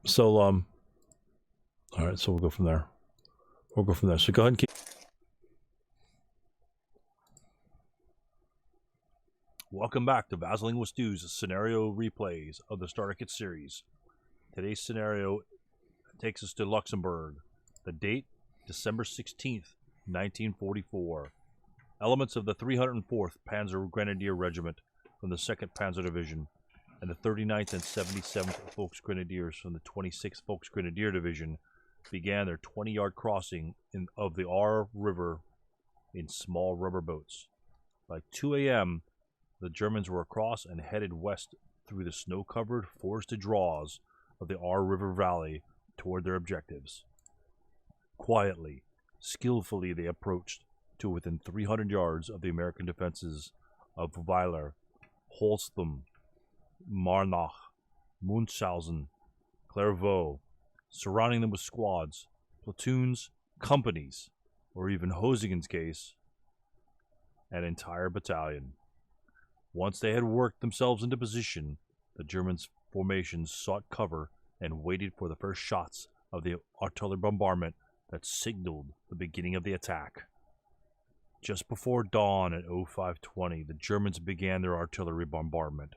So, all right, so we'll go from there. So go ahead and keep. Welcome back to Vasling Stew's scenario replays of the Starter Kit series. Today's scenario takes us to Luxembourg. The date, December 16th, 1944. Elements of the 304th Panzer Grenadier Regiment from the 2nd Panzer Division and the 39th and 77th Volksgrenadiers from the 26th Volksgrenadier Division began their 20-yard crossing of the Aar River in small rubber boats. By 2 a.m., the Germans were across and headed west through the snow-covered forested draws of the Aar River Valley toward their objectives. Quietly, skillfully they approached to within 300 yards of the American defenses of Weiler, Holstham, Marnach, Munchausen, Clairvaux, surrounding them with squads, platoons, companies, or even Hosingen's case, an entire battalion. Once they had worked themselves into position, the Germans' formations sought cover and waited for the first shots of the artillery bombardment that signaled the beginning of the attack. Just before dawn at 0520, the Germans began their artillery bombardment.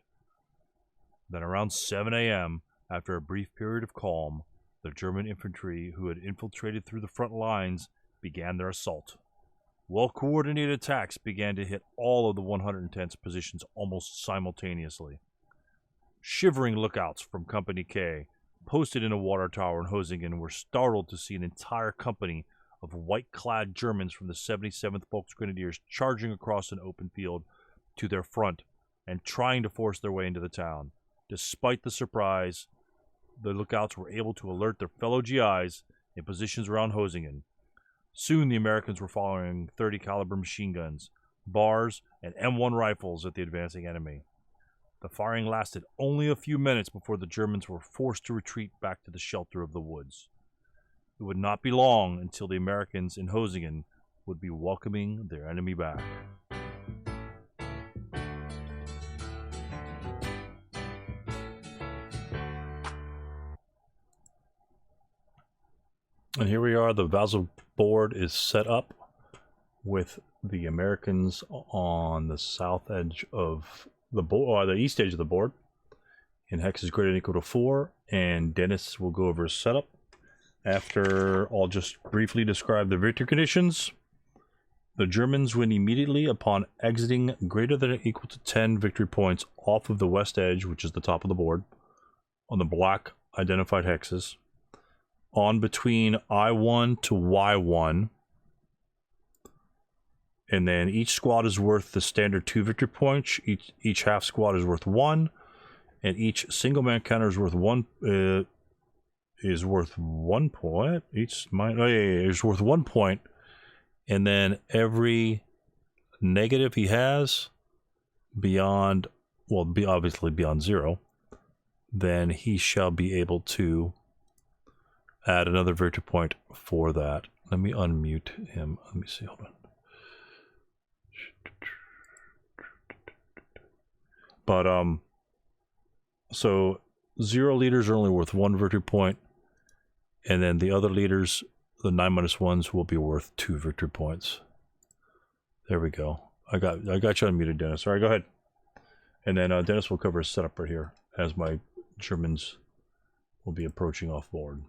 Then around 7 a.m., after a brief period of calm, the German infantry who had infiltrated through the front lines began their assault. Well-coordinated attacks began to hit all of the 110th positions almost simultaneously. Shivering lookouts from Company K, posted in a water tower in Hosingen, were startled to see an entire company of white-clad Germans from the 77th Volksgrenadiers charging across an open field to their front and trying to force their way into the town. Despite the surprise, the lookouts were able to alert their fellow GIs in positions around Hosingen. Soon the Americans were firing 30 caliber machine guns, bars, and M1 rifles at the advancing enemy. The firing lasted only a few minutes before the Germans were forced to retreat back to the shelter of the woods. It would not be long until the Americans in Hosingen would be welcoming their enemy back. And here we are, the Basel board is set up with the Americans on the south edge of the board, or the east edge of the board, in hexes greater than or equal to 4, and Dennis will go over his setup. After I'll just briefly describe the victory conditions. The Germans win immediately upon exiting greater than or equal to 10 victory points off of the west edge, which is the top of the board, on the black identified hexes. On between I1 to Y1, and then each squad is worth the standard 2 victory points. Each half squad is worth 1, and each single man counter is worth 1. Is worth 1 point. Each is worth 1 point, and then every negative he has beyond, well, obviously beyond 0, then he shall be able to add another victory point for that. Let me unmute him. Let me see. Hold on. But so 0 leaders are only worth 1 victory point, and then the other leaders, the 9-1s, will be worth 2 victory points. There we go. I got you unmuted, Dennis. All right, go ahead. And then Dennis will cover his setup right here as my Germans will be approaching off board.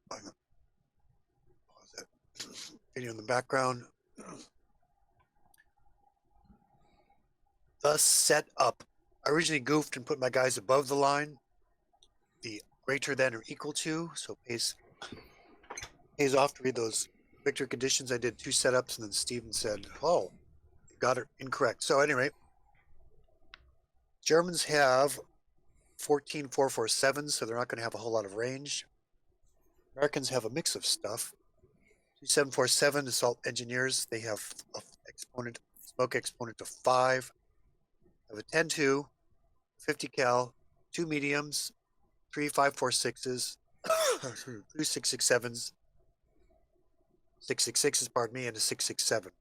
Pause that video in the background. The setup. I originally goofed and put my guys above the line, the greater than or equal to, so pays off to read those victory conditions. I did 2 setups, and then Steven said, oh, you got it incorrect. So anyway, Germans have 14 447s, so they're not going to have a whole lot of range. Americans have a mix of stuff. 2747 assault engineers, they have a exponent, smoke exponent of 5. Have a 10-2, 50 cal, 2 mediums, 3 5.46s, 2 6.67s, 6.66s, pardon me, and a 6.67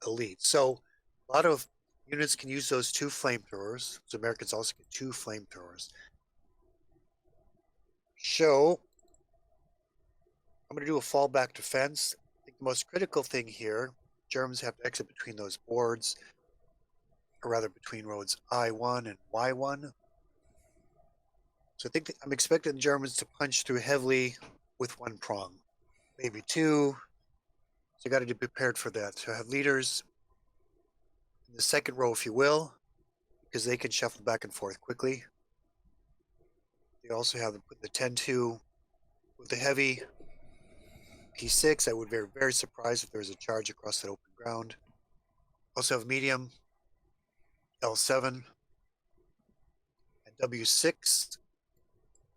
elite. So a lot of Units can use those 2 flamethrowers. So Americans also get 2 flamethrowers. Show. I'm going to do a fallback defense. I think the most critical thing here, Germans have to exit between those boards, or rather between roads I1 and Y1. So I think I'm expecting the Germans to punch through heavily with 1 prong, maybe 2. So you got to be prepared for that. So have leaders in the second row, if you will, because they can shuffle back and forth quickly. They also have the 10-2 with the heavy P6. I would be very, very surprised if there was a charge across that open ground. Also have medium L7 and W6.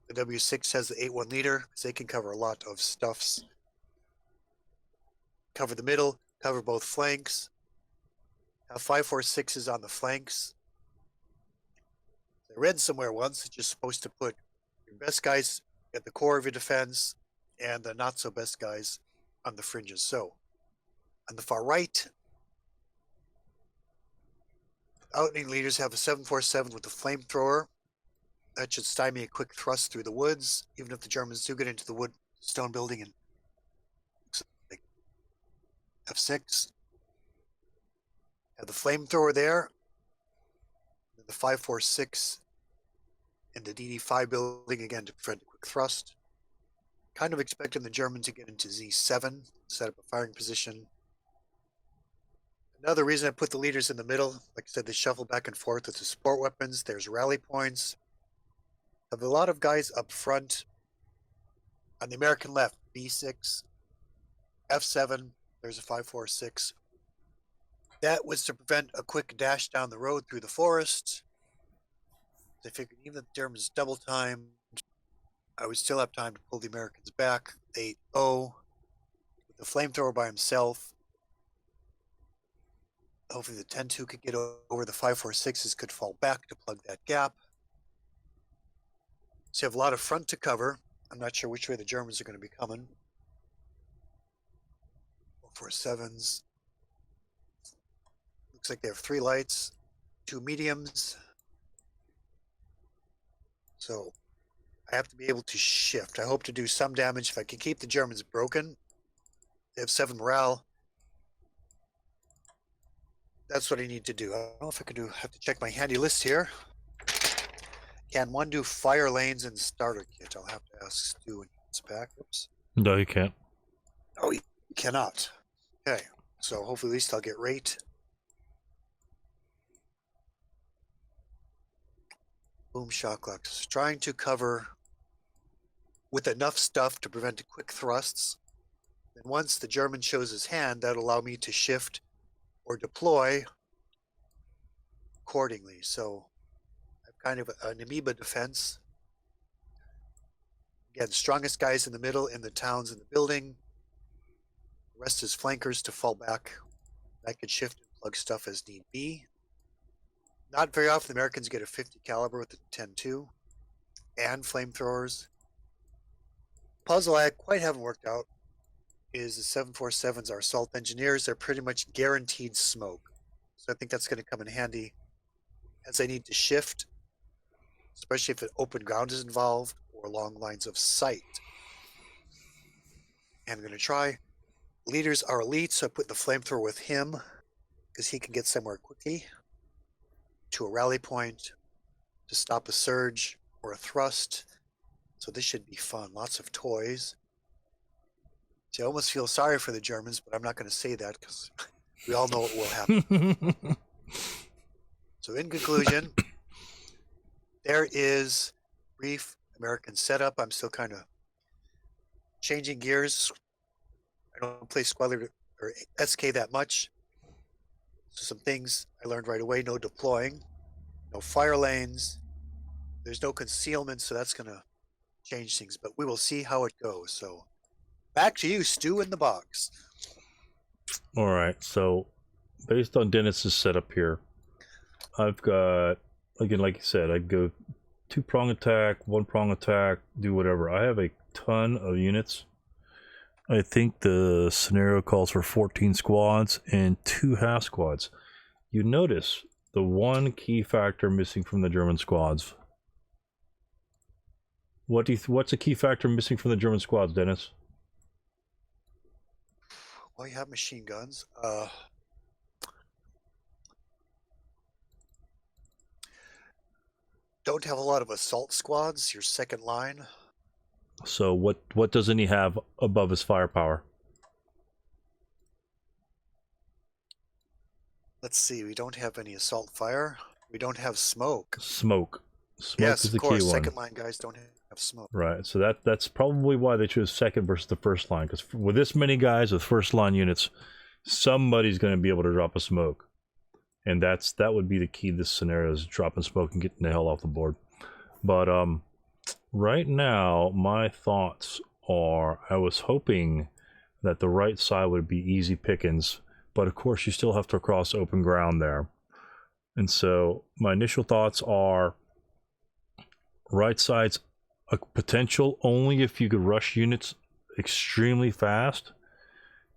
The W6 has the 8-1 leader because they can cover a lot of stuffs. Cover the middle, cover both flanks. Have 5-4-6s on the flanks. I read somewhere once that you're supposed to put your best guys at the core of your defense and the not so best guys on the fringes. So on the far right, outwing leaders have a 7-4-7 with the flamethrower. That should stymie a quick thrust through the woods, even if the Germans do get into the wood stone building and F6. Have the flamethrower there. The 5-4-6 in the DD5 building again to prevent a quick thrust. Kind of expecting the Germans to get into Z7, set up a firing position. Another reason I put the leaders in the middle, like I said, they shuffle back and forth with the support weapons. There's rally points. Have a lot of guys up front. On the American left, B6, F7, there's a 5-4-6. That was to prevent a quick dash down the road through the forest. They figured even if the Germans double timed, I would still have time to pull the Americans back. 8-0 with the flamethrower by himself. Hopefully the 10-2 could get over. The 5-4-6s could fall back to plug that gap. So you have a lot of front to cover. I'm not sure which way the Germans are going to be coming. 4-7s. Looks like they have 3 lights, 2 mediums. So I have to be able to shift. I hope to do some damage. If I can keep the Germans broken, they have 7 morale. That's what I need to do. I don't know if I can do, have to check my handy list here. Can one do fire lanes and starter kit? I'll have to ask Stu when he gets back. Oops. No, you can't. Oh, you cannot. Okay, so hopefully at least I'll get rate. Boom shock lux. Trying to cover with enough stuff to prevent quick thrusts. And once the German shows his hand, that'll allow me to shift or deploy accordingly. So I've kind of an amoeba defense. Again, strongest guys in the middle in the towns in the building. The rest is flankers to fall back. I could shift and plug stuff as need be. Not very often the Americans get a 50 caliber with the 10-2 and flamethrowers. Puzzle I quite haven't worked out is the 7-4-7s are assault engineers. They're pretty much guaranteed smoke. So I think that's going to come in handy as I need to shift, especially if an open ground is involved or long lines of sight. And I'm going to try. Leaders are elite, so I put the flamethrower with him because he can get somewhere quickly to a rally point to stop a surge or a thrust. So this should be fun. Lots of toys. See, I almost feel sorry for the Germans, but I'm not going to say that because we all know what will happen. So in conclusion, there is brief American setup. I'm still kind of changing gears. I don't play Squadron or SK that much. So some things I learned right away: no deploying, no fire lanes, there's no concealment, so that's going to change things. But we will see how it goes. So back to you, Stu, in the box. All right, so based on Dennis's setup here, I've got, again, like you said, I'd go 2-prong attack, 1-prong attack, do whatever. I have a ton of units. I think the scenario calls for 14 squads and 2 half squads. You notice the one key factor missing from the German squads. What's a key factor missing from the German squads, Dennis? Well, you have machine guns. Don't have a lot of assault squads. Your second line. So what doesn't he have above his firepower? Let's see. We don't have any assault fire. We don't have smoke. Smoke. Smoke Yes, is of the course. key one. Second line guys don't have smoke. Right. So that's probably why they chose second versus the first line, because with this many guys with first line units, somebody's going to be able to drop a smoke, and that would be the key to this scenario, is dropping smoke and getting the hell off the board. But right now, my thoughts are, I was hoping that the right side would be easy pickings, but of course you still have to cross open ground there. And so my initial thoughts are, right side's a potential only if you could rush units extremely fast,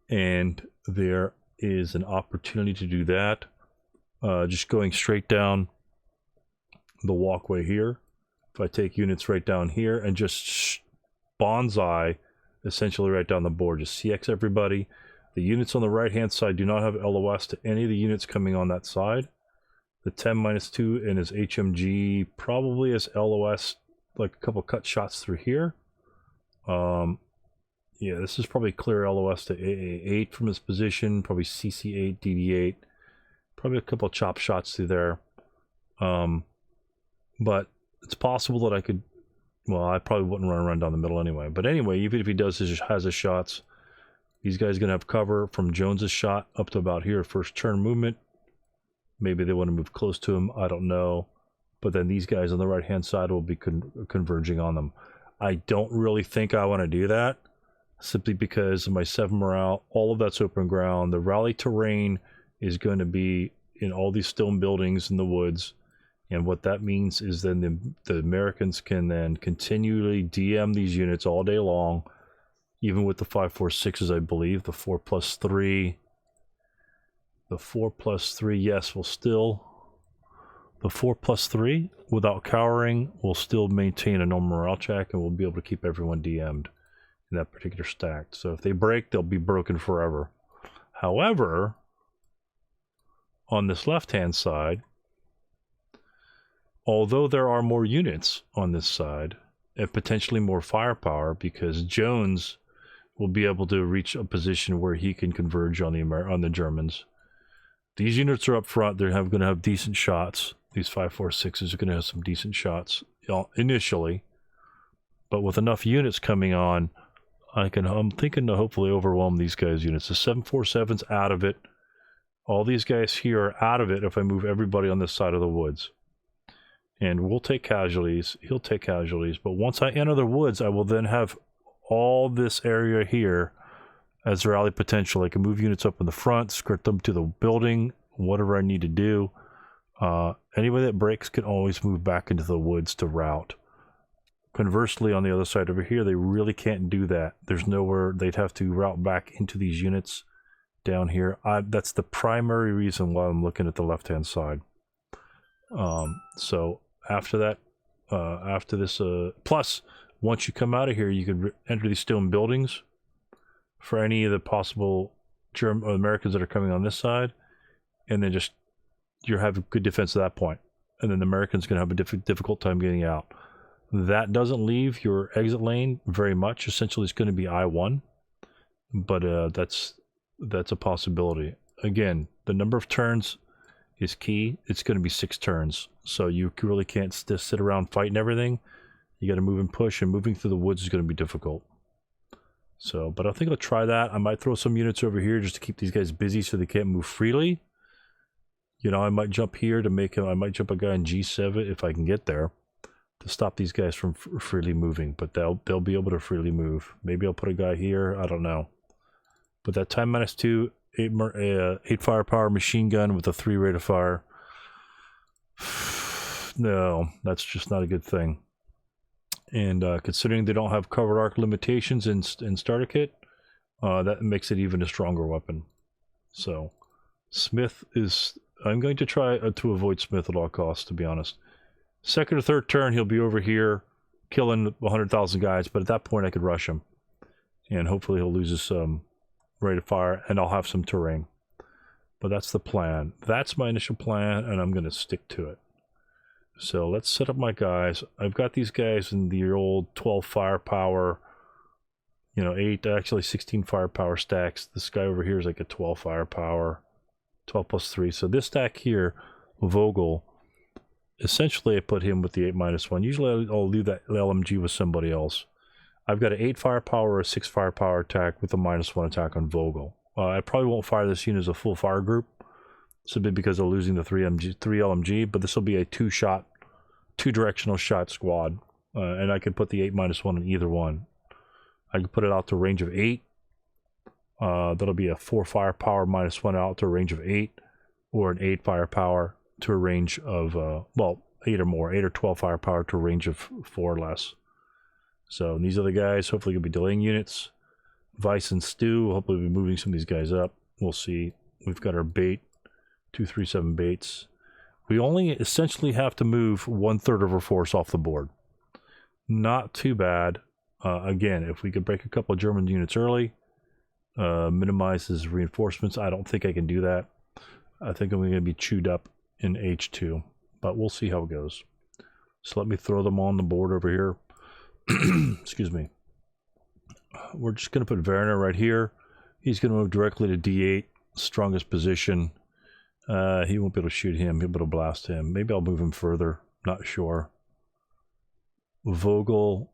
and there is an opportunity to do that. Just going straight down the walkway here. If I take units right down here and just bonsai essentially right down the board, just CX everybody. The units on the right hand side do not have LOS to any of the units coming on that side. The 10-2 and his HMG probably has LOS, like a couple cut shots through here. Yeah, this is probably clear LOS to AA8 from his position, probably CC8, DD8, probably a couple chop shots through there. But it's possible that I could, well, I probably wouldn't run down the middle anyway. But anyway, even if he has his shots, these guys are going to have cover from Jones's shot up to about here, first turn movement. Maybe they want to move close to him, I don't know. But then these guys on the right-hand side will be converging on them. I don't really think I want to do that, simply because of my 7 morale. All of that's open ground. The rally terrain is going to be in all these stone buildings in the woods. And what that means is then the Americans can then continually DM these units all day long, even with the 5.46s, I believe. The 4+3. The 4+3, yes, will still... The 4+3, without cowering, will still maintain a normal morale check, and we'll be able to keep everyone DM'd in that particular stack. So if they break, they'll be broken forever. However, on this left-hand side, although there are more units on this side, and potentially more firepower, because Jones will be able to reach a position where he can converge on the Germans. These units are up front. They're going to have decent shots. These 5.46s are going to have some decent shots initially, but with enough units coming on, I'm thinking to hopefully overwhelm these guys' units. The 7.47's out of it. All these guys here are out of it if I move everybody on this side of the woods. And we'll take casualties. He'll take casualties. But once I enter the woods, I will then have all this area here as rally potential. I can move units up in the front, skirt them to the building, whatever I need to do. Anybody that breaks can always move back into the woods to route. Conversely, on the other side over here, they really can't do that. There's nowhere. They'd have to route back into these units down here. That's the primary reason why I'm looking at the left-hand side. So after that, after this, plus once you come out of here, you could enter these stone buildings for any of the possible German or Americans that are coming on this side, and then just you have good defense at that point, and then the Americans going to have a difficult time getting out. That doesn't leave your exit lane very much. Essentially, it's going to be I-1, but that's a possibility. Again, the number of turns is key. It's going to be 6 turns, so you really can't just sit around fighting everything. You got to move and push, and moving through the woods is going to be difficult. So, but I think I'll try that. I might throw some units over here just to keep these guys busy so they can't move freely. You know, I might jump here to make him. I might jump a guy in G7 if I can get there to stop these guys from freely moving. But they'll be able to freely move. Maybe I'll put a guy here. I don't know. But that time -2, 8 firepower machine gun with a 3 rate of fire. No, that's just not a good thing. And considering they don't have covered arc limitations in starter kit, that makes it even a stronger weapon. So Smith is I'm going to try to avoid Smith at all costs, to be honest. Second or third turn, he'll be over here killing 100,000 guys, but at that point I could rush him. And hopefully he'll lose his rate of fire, and I'll have some terrain. But that's the plan. That's my initial plan, and I'm going to stick to it. So let's set up my guys. I've got these guys in the old 12 firepower, you know, 16 firepower stacks. This guy over here is like a 12 firepower, 12 plus 3. So this stack here, Vogel, essentially I put him with the 8-1. Usually I'll leave that LMG with somebody else. I've got an 8 firepower or a 6 firepower attack with a -1 attack on Vogel. I probably won't fire this unit as a full fire group, simply because of losing the 3 LMG, but this will be a 2-directional shot squad, and I can put the 8-1 in either one. I can put it out to a range of 8. That'll be a 4 firepower -1 out to a range of 8, or an 8 firepower to a range of, well, 8 or more, 8 or 12 firepower to a range of 4 or less. So these are the guys, hopefully going to be delaying units. Vice and Stu, hopefully we'll be moving some of these guys up. We'll see. We've got our bait, 237 baits. We only essentially have to move 1/3 of our force off the board. Not too bad. Again, if we could break a couple of German units early, minimize his reinforcements. I don't think I can do that. I think I'm going to be chewed up in H2, but we'll see how it goes. So let me throw them on the board over here. Excuse me. We're just going to put Werner right here. He's going to move directly to D8, strongest position. He won't be able to shoot him. He'll be able to blast him. Maybe I'll move him further. Not sure. Vogel,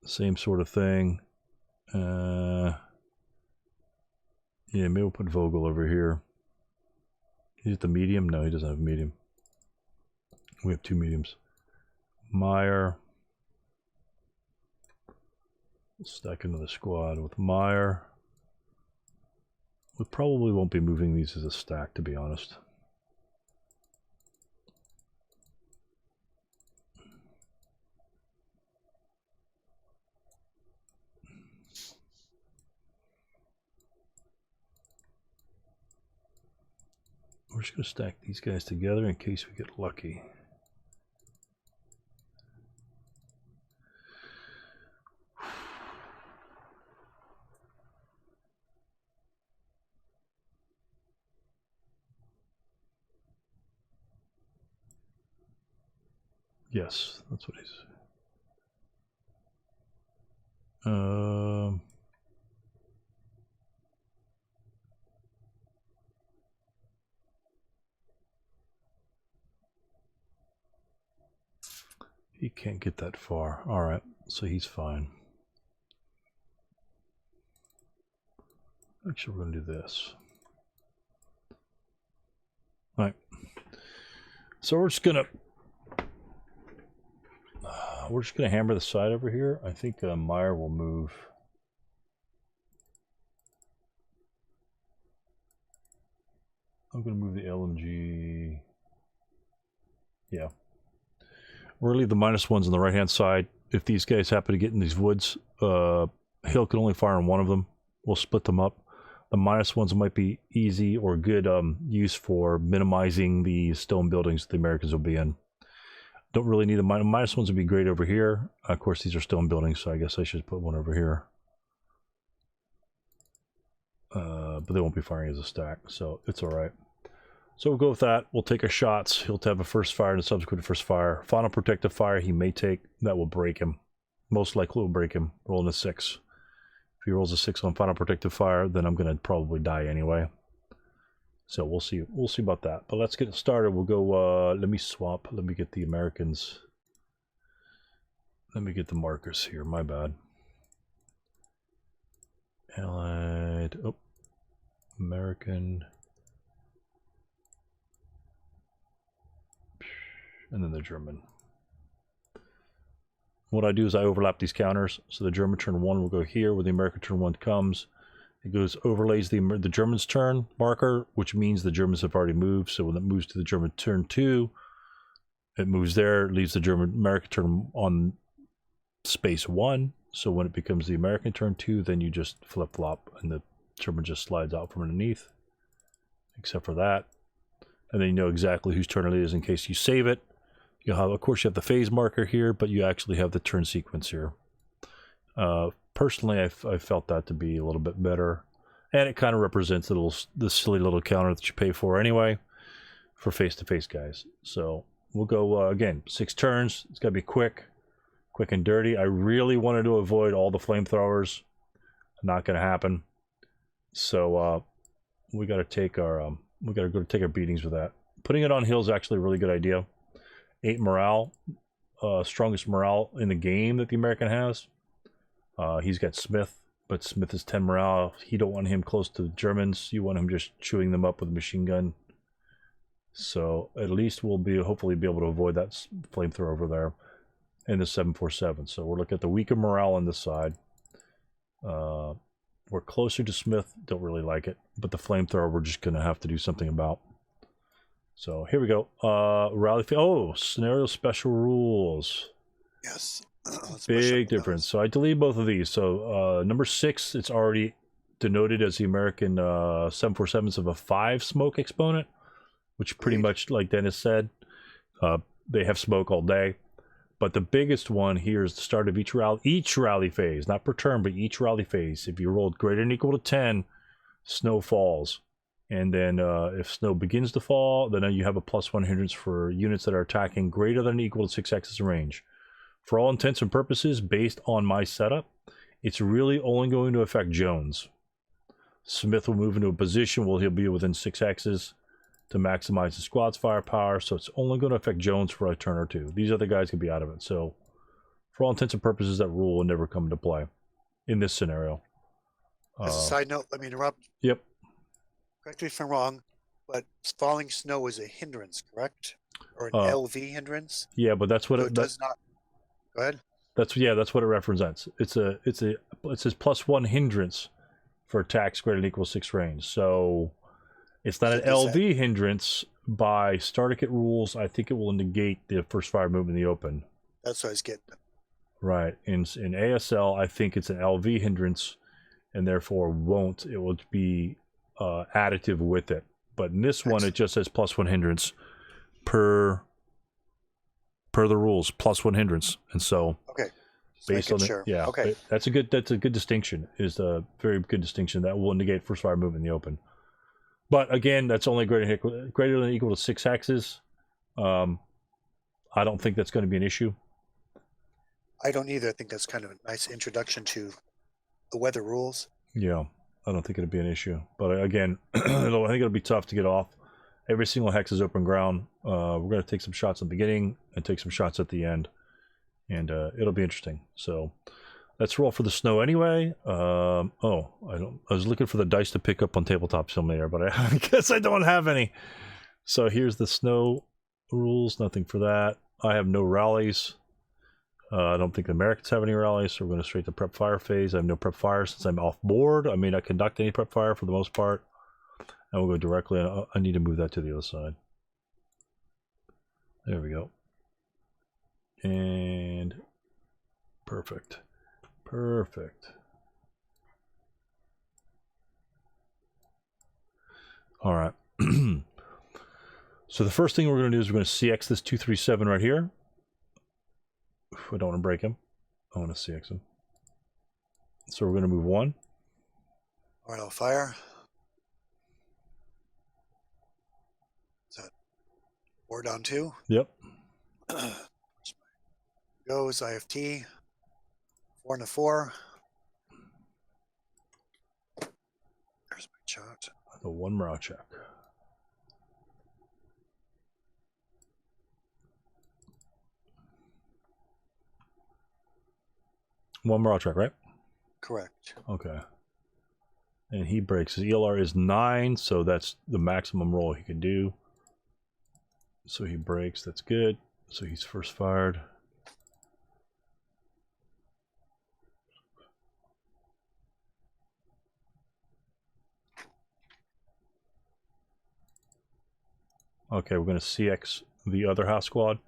same sort of thing. Yeah, maybe we'll put Vogel over here. He's at the medium? No, he doesn't have a medium. We have 2 mediums. Meyer. Stack another squad with Meyer. We probably won't be moving these as a stack, to be honest. We're just going to stack these guys together in case we get lucky. Yes, that's what he's. He can't get that far. All right, so he's fine. Actually, we're going to do this. All right. So we're just gonna hammer the side over here. I think Meyer will move. I'm gonna move the LMG. Yeah. We're gonna leave the -1s on the right hand side. If these guys happen to get in these woods, Hill can only fire on one of them. We'll split them up. The -1s might be easy or good use for minimizing the stone buildings the Americans will be in. Don't really need the -1s would be great over here. Of course, these are stone buildings, so I guess I should put one over here. But they won't be firing as a stack, so it's all right. So we'll go with that. We'll take our shots. He'll have a first fire and a subsequent first fire. Final protective fire he may take. That will break him. Most likely will break him. Rolling a 6. If he rolls a 6 on final protective fire, then I'm going to probably die anyway. So we'll see. We'll see about that. But let's get it started. We'll go, let me swap. Let me get the Americans. Let me get the markers here. My bad. Allied. Oh. American. And then the German. What I do is I overlap these counters. So the German turn 1 will go here where the American turn 1 comes. It goes, overlays the German's turn marker, which means the Germans have already moved. So when it moves to the German turn 2, it moves there, leaves the American turn on space 1. So when it becomes the American turn 2, then you just flip-flop and the German just slides out from underneath, except for that. And then you know exactly whose turn it is in case you save it. You have, of course, you have the phase marker here, but you actually have the turn sequence here. Personally, I felt that to be a little bit better, and it kind of represents the silly little counter that you pay for anyway for face-to-face guys. So we'll go again 6 turns. It's got to be quick and dirty. I really wanted to avoid all the flamethrowers. Not going to happen. So we got to take our we got to go take our beatings with that. Putting it on hill is actually a really good idea. 8 morale, strongest morale in the game that the American has. He's got Smith, but Smith is 10 morale. You don't want him close to the Germans. You want him just chewing them up with a machine gun. So at least we'll hopefully be able to avoid that flamethrower over there in the 747. So we're looking at the weaker morale on this side. We're closer to Smith. Don't really like it, but the flamethrower we're just gonna have to do something about. So here we go. Rally. Oh, scenario special rules. Yes. Big difference. So I deleted both of these. So number 6, it's already denoted as the American 747s of a 5 smoke exponent, which pretty much, like Dennis said, they have smoke all day. But the biggest one here is the start of each rally phase, not per turn, but each rally phase. If you rolled greater than or equal to 10, snow falls. And then if snow begins to fall, then you have a +1 hindrance for units that are attacking greater than or equal to 6 axis range. For all intents and purposes, based on my setup, it's really only going to affect Jones. Smith will move into a position where he'll be within 6 axes to maximize the squad's firepower, so it's only going to affect Jones for a turn or 2. These other guys can be out of it. So for all intents and purposes, that rule will never come into play in this scenario. As a side note, let me interrupt. Yep. Correct me if I'm wrong, but falling snow is a hindrance, correct? Or an LV hindrance? Yeah, but that's what so it does not. Go ahead. That's what it represents. It says +1 hindrance for attacks greater than or equal to 6 range. So it's not an LV hindrance by Starter rules. I think it will negate the first fire movement in the open. That's what I was getting. Right. In ASL, I think it's an LV hindrance, and therefore won't. It will be additive with it. But in this one, it just says +1 hindrance per the rules, +1 hindrance. And so based on sure. yeah, okay, that's a good distinction. Is a very good distinction that will negate first fire movement in the open. But again, that's only greater than or equal to 6 axes. I don't think that's going to be an issue. I don't either. I think that's kind of a nice introduction to the weather rules. Yeah, I don't think it'll be an issue. But again, I think it'll be tough to get off. Every single hex is open ground. We're going to take some shots in the beginning and take some shots at the end. And it'll be interesting. So let's roll for the snow anyway. I was looking for the dice to pick up on Tabletop Simulator, but I guess I don't have any. So here's the snow rules. Nothing for that. I have no rallies. I don't think the Americans have any rallies, so we're going to straight to prep fire phase. I have no prep fire since I'm off board. I may not conduct any prep fire for the most part. And we'll go directly. I need to move that to the other side. There we go. And perfect. All right. So the first thing we're going to do is we're going to CX this 237 right here. I don't want to break him. I want to CX him. So we're going to move 1. All right, I'll fire. Is that 4 down 2? Yep. Goes IFT. 4 and a 4. There's my shot. The 1 morale check. One morale check, right? Correct. Okay. And he breaks. His ELR is 9, so that's the maximum roll he can do. So he breaks. That's good. So he's first fired. Okay, we're going to CX the other house squad.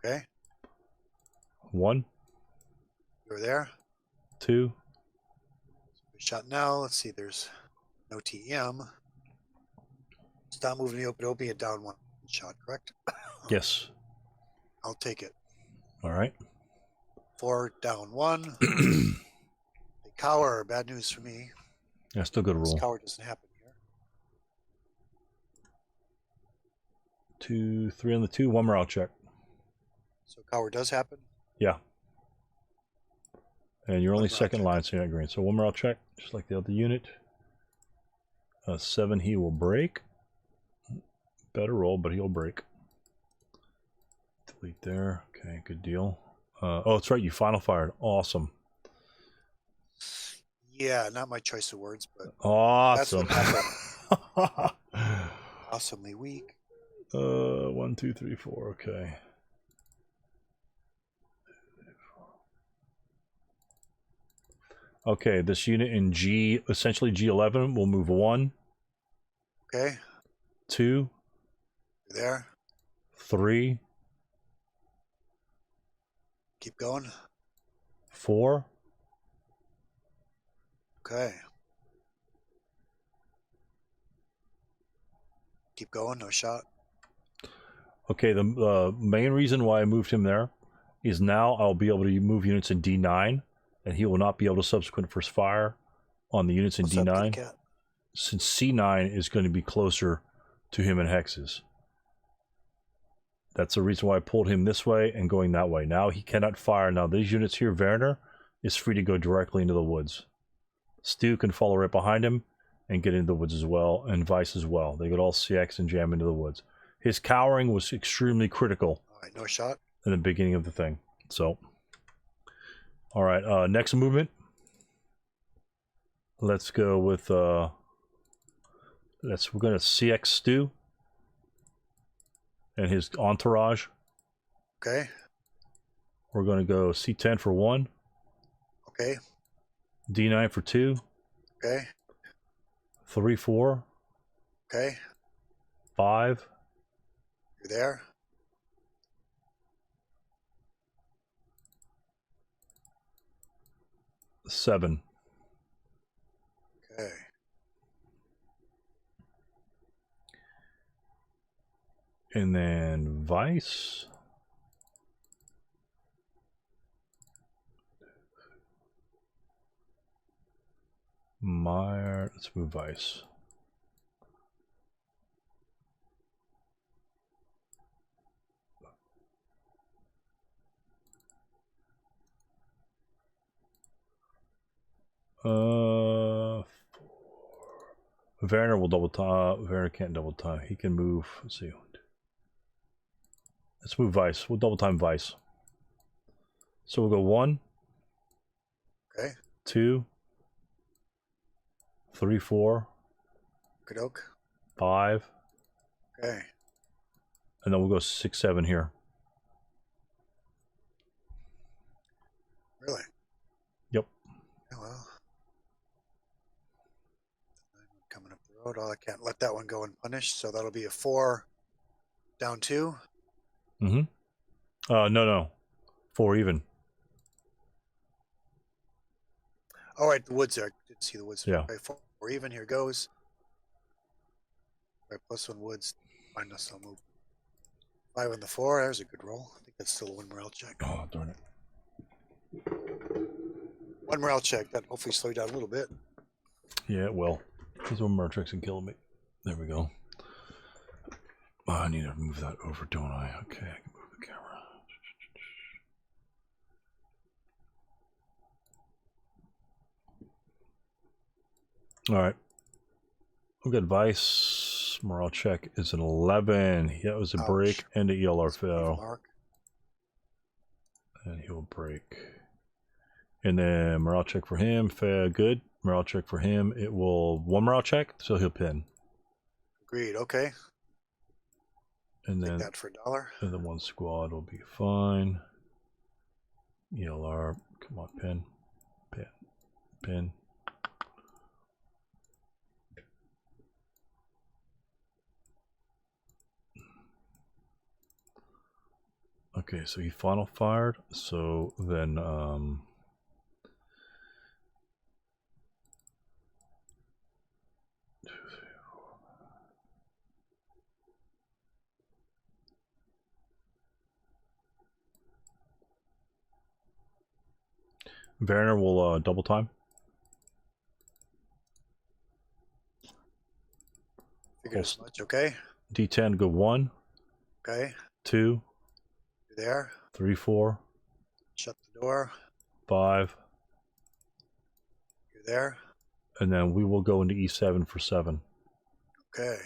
Okay. 1. You're there. 2. Shot now. Let's see. There's no TM. Stop moving the open. It'll be a down 1 shot, correct? Yes. I'll take it. All right. 4 down 1. The cower. Bad news for me. Yeah, still good This roll. cower doesn't happen here. 2, 3 on the 2. 1 morale check. So cower does happen. Yeah. And you're only morale second check. line, so you're not green. So 1 morale check, just like the other unit. 7, he will break. Better roll, but he'll break. Delete there. Okay, good deal. Oh, that's right. You final fired. Awesome. Yeah, not my choice of words, but Awesome. that's what happened. Awesomely weak. 1, 2, 3, 4. Okay. Okay, this unit in G, essentially G11, will move 1, Okay. 2, You there. 3, Keep going. 4. Okay. Keep going. No shot. Okay, the main reason why I moved him there is now I'll be able to move units in D9, and he will not be able to subsequent first fire on the units in What's up, Kitty D9, Cat? since C9 is going to be closer to him in hexes. That's the reason why I pulled him this way and going that way. Now he cannot fire. Now these units here, Werner is free to go directly into the woods. Stu can follow right behind him and get into the woods as well, and Vice as well. They could all CX and jam into the woods. His cowering was extremely critical All right, no shot. in the beginning of the thing. So, all right, next movement. Let's go with we're gonna CX Stu and his entourage. Okay. We're gonna go C10 for 1, Okay. D9 for 2, Okay. 3, 4, Okay. 5, You're there. 7. Okay. And then Vice. Meyer, let's move Vice. Werner will double time. Werner can't double time. He can move. Let's see. Let's move Vice. We'll double time Vice. So we'll go 1, Okay. 2, 3, 4, Good oak. 5, Okay. and then we'll go 6, 7 here. Really? Yep. Oh, well. Coming up the road. Oh, I can't let that one go unpunished. So that'll be a 4 down 2. Mm-hmm. No. 4 even. All right, the woods there. I didn't see the woods. Yeah. Okay, 4 even. Here goes. All right, +1 woods. Find us. I'll move. 5 on the 4. There's a good roll. I think that's still a 1 morale check. Oh, darn it. 1 morale check. That hopefully slow you down a little bit. Yeah, it will. He's one more tricks and killing me. There we go. Oh, I need to move that over, don't I? Okay, I can move the camera. All right. We've got Vice. Morale check is an 11. That was a break and a ELR fail. And he'll break. And then morale check for him. Fair, good. Morale check for him. It will 1 morale check, so he'll pin. Agreed. Okay. And Take then that for $1. and the 1 squad will be fine. ELR. Come on, pin. Pin. Pin. Okay, so he final fired. So then Werner will double time. Figured as much. Okay. D10, go 1. Okay. 2. You're there. 3, 4. Shut the door. 5. You're there. And then we will go into E7 for 7. Okay.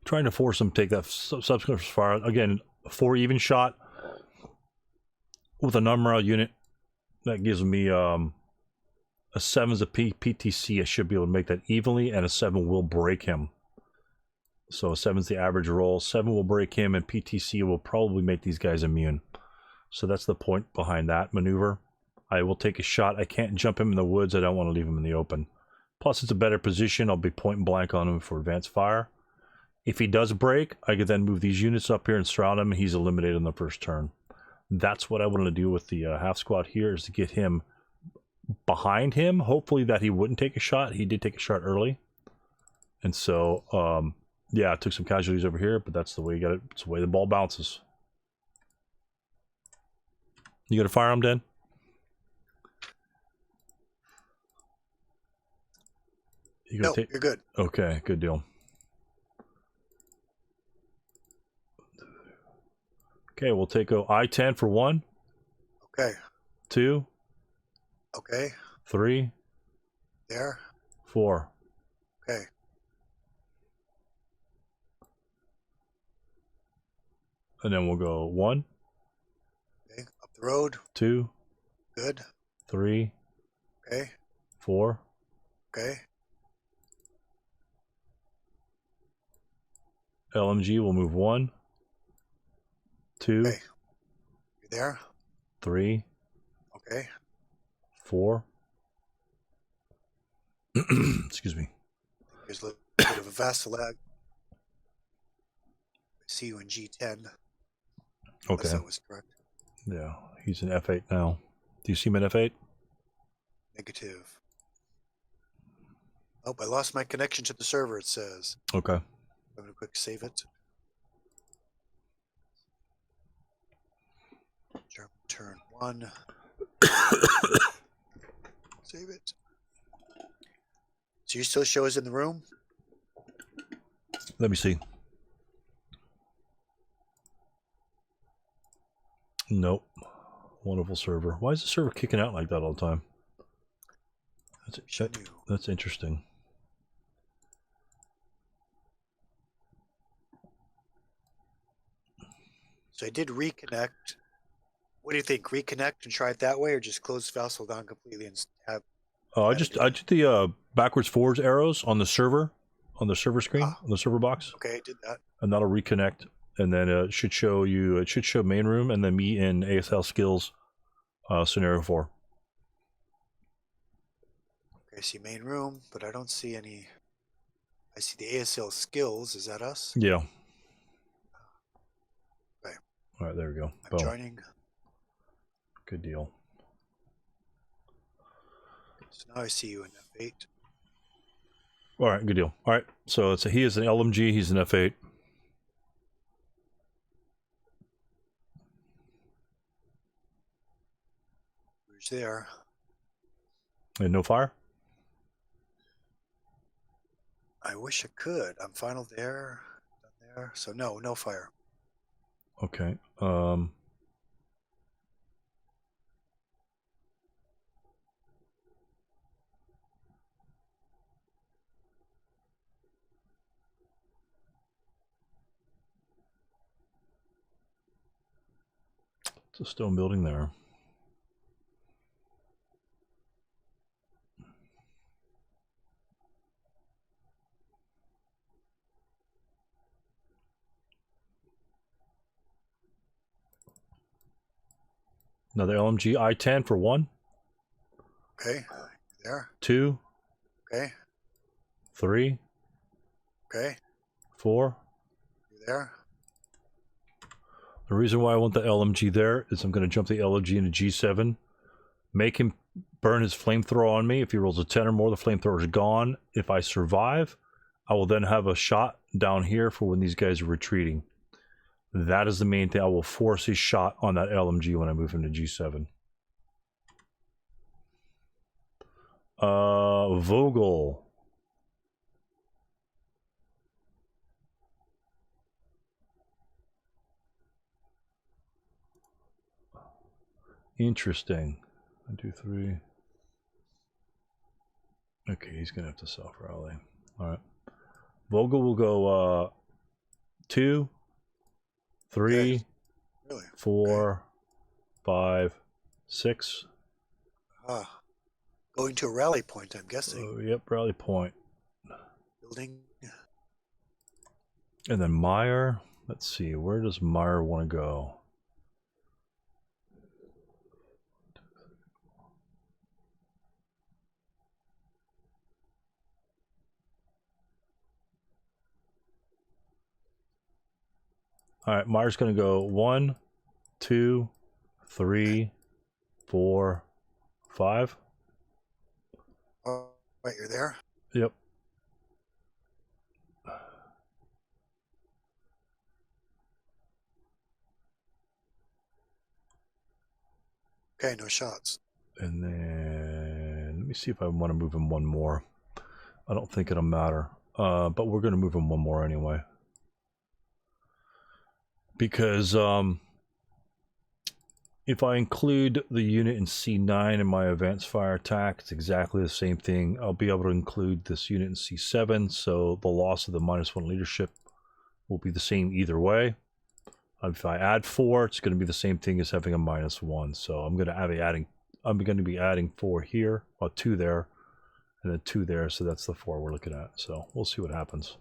Trying to force him to take that subsequent fire. Again, 4 even shot with a non-morale unit. That gives me a 7 is a PTC. I should be able to make that evenly, and a 7 will break him. So 7 is the average roll. 7 will break him, and PTC will probably make these guys immune. So that's the point behind that maneuver. I will take a shot. I can't jump him in the woods. I don't want to leave him in the open. Plus, it's a better position. I'll be point blank on him for advanced fire. If he does break, I could then move these units up here and surround him, and he's eliminated on the first turn. That's what I wanted to do with the half squad here, is to get him behind him. Hopefully that he wouldn't take a shot. He did take a shot early. And so, yeah, I took some casualties over here, but that's the way you got it. It's the way the ball bounces. You got to fire him, Dan? No, you're good. Okay, good deal. Okay, we'll take a I-10 for 1. Okay. 2. Okay. 3. There. 4. Okay. And then we'll go 1. Okay. Up the road. 2. Good. 3. Okay. 4. Okay. LMG will move 1. 2. Okay. You there? 3. Okay. 4. Excuse me. There's a little bit of a vassal lag. I see you in G10. Okay. That was correct. Yeah, he's in F8 now. Do you see him in F8? Negative. Oh, I lost my connection to the server, it says. Okay. I'm going to quick save it. German turn 1. Save it. So you still show us in the room? Let me see. Nope. Wonderful server. Why is the server kicking out like that all the time? That's interesting. So I did reconnect. What do you think? Reconnect and try it that way, or just close Vassal down completely and have? I did the backwards forwards arrows on the server screen, on the server box. Okay, I did that. And that'll reconnect, and then it should show you. It should show main room, and then me in ASLSKills scenario 4. Okay, I see main room, but I don't see any. I see the ASLSKills. Is that us? Yeah. Okay. All right, there we go. I'm joining. Good deal. So now I see you in F8. All right, good deal. All right, so he is an LMG. He's an F8. Who's there? And no fire? I wish I could. I'm final there. Done there. So no fire. Okay. It's a stone building there. Another LMG I-10 for 1. Okay. There. 2. Okay. 3. Okay. 4. You there? The reason why I want the LMG there is I'm going to jump the LMG into G7, make him burn his flamethrower on me. If he rolls a 10 or more, the flamethrower is gone. If I survive, I will then have a shot down here for when these guys are retreating. That is the main thing. I will force a shot on that LMG when I move him to G7. Vogel. Interesting. 1, 2, 3. Okay, he's gonna have to self-rally. Alright. Vogel will go 2, 3, Okay. Really? 4, Okay. 5, 6. Going to a rally point, I'm guessing. Yep, rally point. Building. And then Meyer. Let's see, where does Meyer want to go? All right, Meyer's going to go 1, 2, 3, 4, 5. Oh, right, you're there? Yep. Okay, no shots. And then let me see if I want to move him one more. I don't think it'll matter, but we're going to move him one more anyway. Because if I include the unit in C9 in my advanced fire attack, it's exactly the same thing. I'll be able to include this unit in C7, so the loss of the -1 leadership will be the same either way. If I add 4, it's going to be the same thing as having a -1. So I'm going to be adding 4 here, or 2 there, and then 2 there. So that's the 4 we're looking at. So we'll see what happens.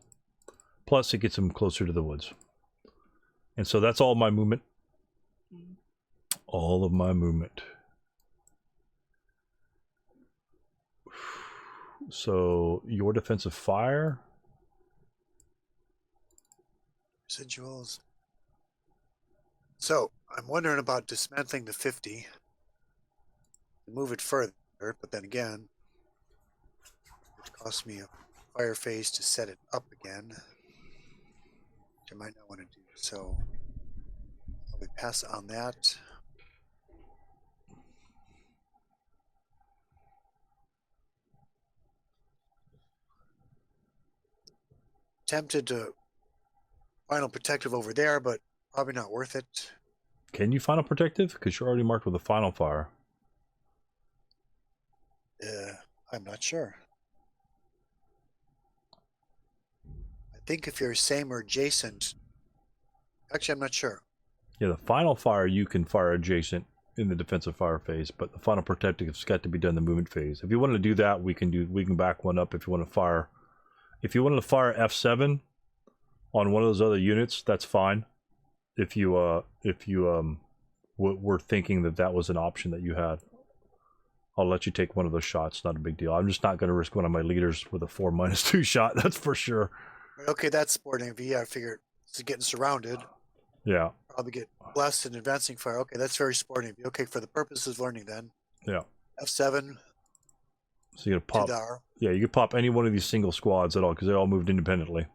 Plus, it gets him closer to the woods. And so that's all my movement. All of my movement. So your defensive fire. Residuals. So I'm wondering about dismantling the 50. Move it further, but then again, it costs me a fire phase to set it up again, which I might not want to do. So I'll be pass on that. Tempted to final protective over there, but probably not worth it. Can you final protective? Because you're already marked with a final fire. I'm not sure. I think if you're same or adjacent, actually, I'm not sure. Yeah, the final fire you can fire adjacent in the defensive fire phase, but the final protective's got to be done in the movement phase. If you want to do that, we can back one up if you want to fire. If you wanted to fire F7 on one of those other units, that's fine. If you were thinking that was an option that you had, I'll let you take one of those shots. Not a big deal. I'm just not going to risk one of my leaders with a 4 -2 shot. That's for sure. Okay, that's sporting V. I figured it's getting surrounded. Yeah. Probably get blessed in advancing fire. Okay, that's very sporting. Okay, for the purposes of learning then. Yeah. F7. So you gotta pop. Yeah, you could pop any one of these single squads at all because they all moved independently.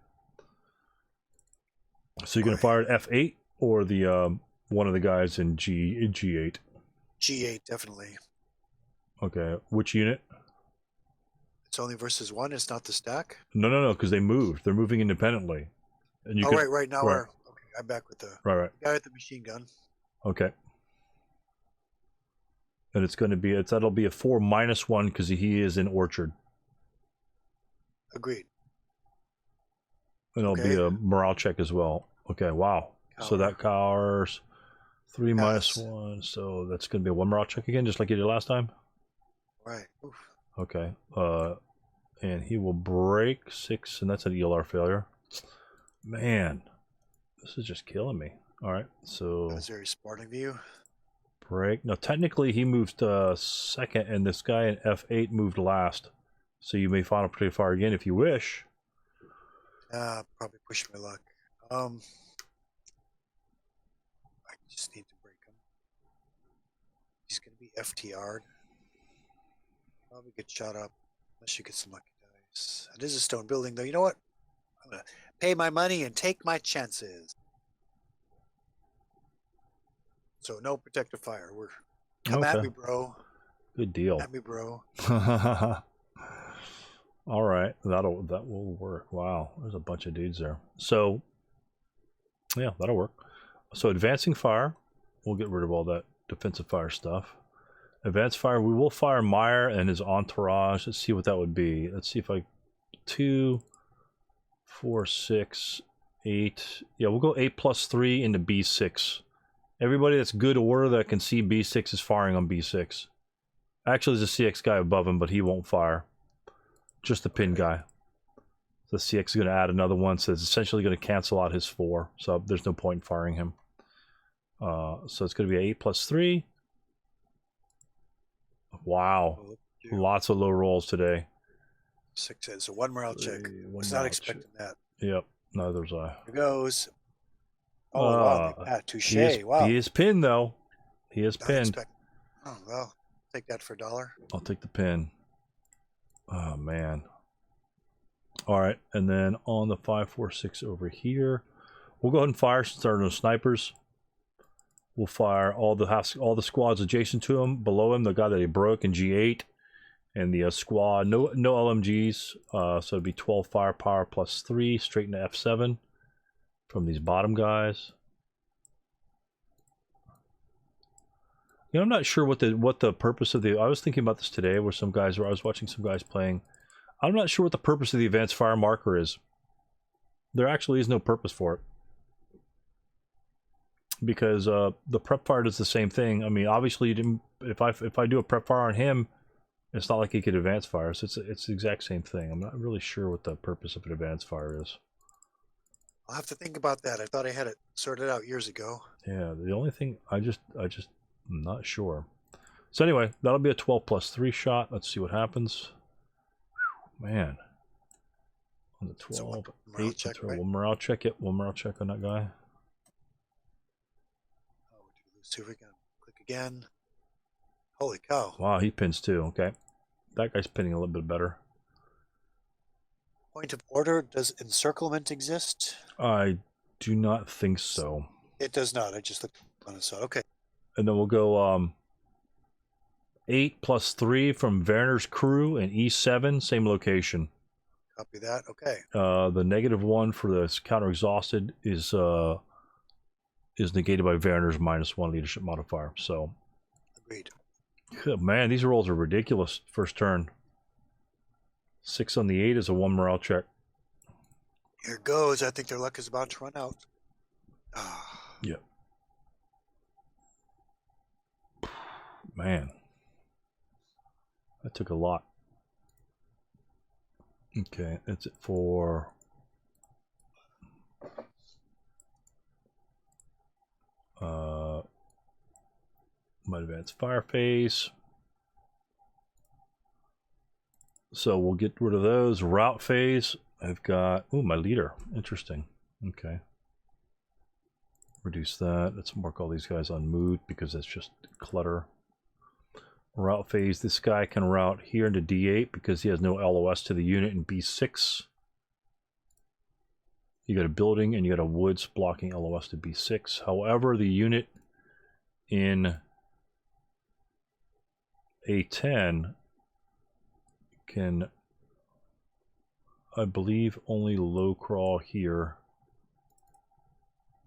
So you're gonna fire at F8 or the one of the guys in G8. G8 definitely. Okay, which unit? It's only versus 1. It's not the stack. No, because they moved. They're moving independently. And you right now we're okay. I'm back with the guy with the machine gun. Okay. And it's going to be that'll be a 4 -1 because he is in Orchard. Agreed. And it'll be a morale check as well. Okay, wow. Cower. So that cowers 3 -1. So that's going to be a 1 morale check again, just like you did last time. Right. Oof. Okay. And he will break 6, and that's an ELR failure. Man, this is just killing me. All right, so that's very sporting view. Break. No, technically he moved second, and this guy in F8 moved last. So you may final protective fire again if you wish. Probably push my luck. I just need to break him. He's going to be FTR'd. Probably get shot up unless you get some lucky dice. It is a stone building, though. You know what? I'm going to pay my money and take my chances. So no protective fire. Come at me, bro. Good deal. At me, bro. All right, that will work. Wow, there's a bunch of dudes there. So yeah, that'll work. So advancing fire, we'll get rid of all that defensive fire stuff. Advanced fire, we will fire Meyer and his entourage. Let's see what that would be. Let's see if 2, 4, 6, 8. Yeah, we'll go 8 plus 3 into B6. Everybody that's good order that can see B6 is firing on B6. Actually, there's a CX guy above him, but he won't fire. Just the pin guy. The CX is going to add another one, so it's essentially going to cancel out his 4. So there's no point in firing him. So it's going to be 8 plus 3. Wow. Lots of low rolls today. 6 is a 1 morale check. Was not expecting that. Yep. Neither was I. Here goes. Oh, wow. Touche. Wow. He is pinned, though. He is pinned. Oh, well. Take that for $1. I'll take the pin. Oh, man. All right. And then on the 5, 4, 6 over here, we'll go ahead and fire since there are no snipers. We'll fire all the squads adjacent to him, below him, the guy that he broke in G8, and the squad. No LMGs, so it'd be 12 firepower plus 3 straight into F7 from these bottom guys. You know, I'm not sure what the purpose of the. I was thinking about this today, where I was watching some guys playing. I'm not sure what the purpose of the advanced fire marker is. There actually is no purpose for it. Because the prep fire does the same thing. I mean, obviously, you didn't. If I do a prep fire on him, it's not like he could advance fire. So it's the exact same thing. I'm not really sure what the purpose of an advanced fire is. I'll have to think about that. I thought I had it sorted out years ago. Yeah, the only thing I'm not sure. So anyway, that'll be a 12 plus 3 shot. Let's see what happens. Man, on the 12, so 8. Check, right? One morale check. Yep, one morale check on that guy. See if we can click again. Holy cow. Wow, he pins too. Okay. That guy's pinning a little bit better. Point of order, does encirclement exist? I do not think so. It does not. I just looked on it. So okay. And then we'll go 8 plus 3 from Werner's crew in E7, same location. Copy that. Okay. The -1 for the counter exhausted is negated by Werner's -1 leadership modifier. So, agreed. Man, these rolls are ridiculous. First turn. 6 on the 8 is a 1 morale check. Here goes. I think their luck is about to run out. Yep. Man, that took a lot. Okay, that's it for. My advanced fire phase. So we'll get rid of those. Route phase. I've got my leader. Interesting. Okay. Reduce that. Let's mark all these guys on mood because that's just clutter. Route phase. This guy can route here into D8 because he has no LOS to the unit in B6. You got a building and you got a woods blocking LOS to B6. However, the unit in A10 can, I believe, only low crawl here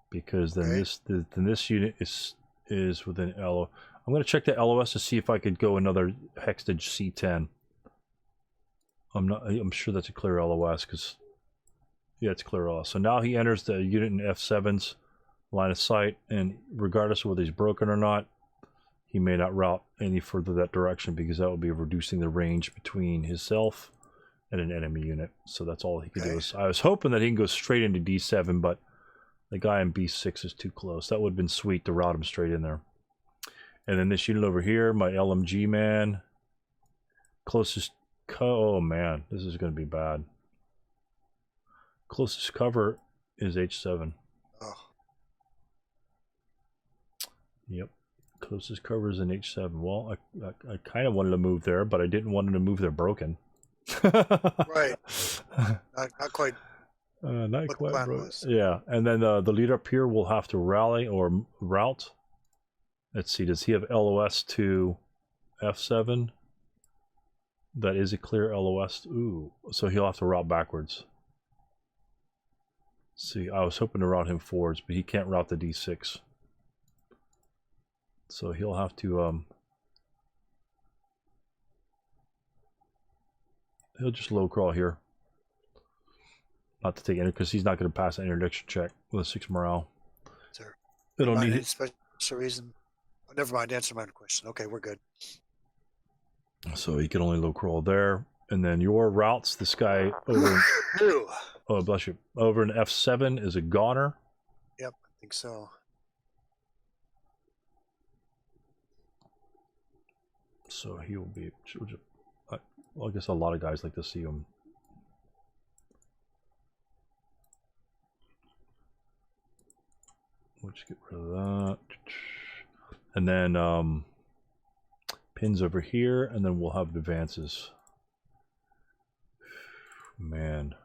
because then this unit is within LO. I'm going to check the LOS to see if I could go another hexage C10. I'm sure that's a clear LOS because yeah, it's clear LOS. So now he enters the unit in F7's line of sight, and regardless of whether he's broken or not, he may not route any further that direction because that would be reducing the range between himself and an enemy unit. So that's all he could do. I was hoping that he can go straight into D7, but the guy in B6 is too close. That would have been sweet to route him straight in there. And then this unit over here, my LMG man, closest oh man, this is going to be bad. Closest cover is H7. Oh. Yep. Closest cover is an H7. Well, I kind of wanted to move there, but I didn't want them to move their broken. Right. Not quite. Not What quite, the plan bro. was. Yeah, and then the leader up here will have to rally or route. Let's see, does he have LOS to F7? That is a clear LOS. Ooh, so he'll have to route backwards. See, I was hoping to route him forwards, but he can't route the D6. So he'll have to, he'll just low crawl here. Not to take any, because he's not going to pass an interdiction check with a 6 morale. Sir. It'll need any special reason. Oh, never mind. Answer my question. Okay, we're good. So he can only low crawl there. And then your routes, this guy over. Oh, bless you. Over in F7 is a goner. Yep, I think so. So he will be. Well, I guess a lot of guys like to see him. We'll just get rid of that. And then pins over here, and then we'll have advances. Man.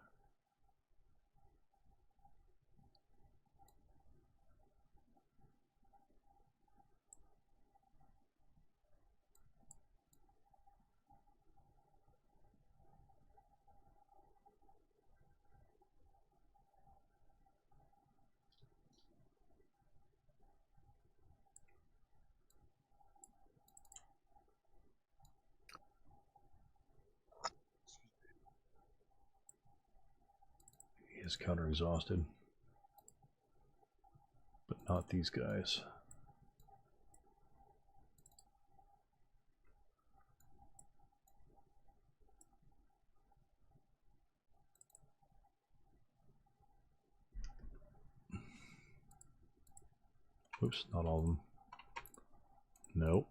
He is counter exhausted. But not these guys. Oops, not all of them. Nope.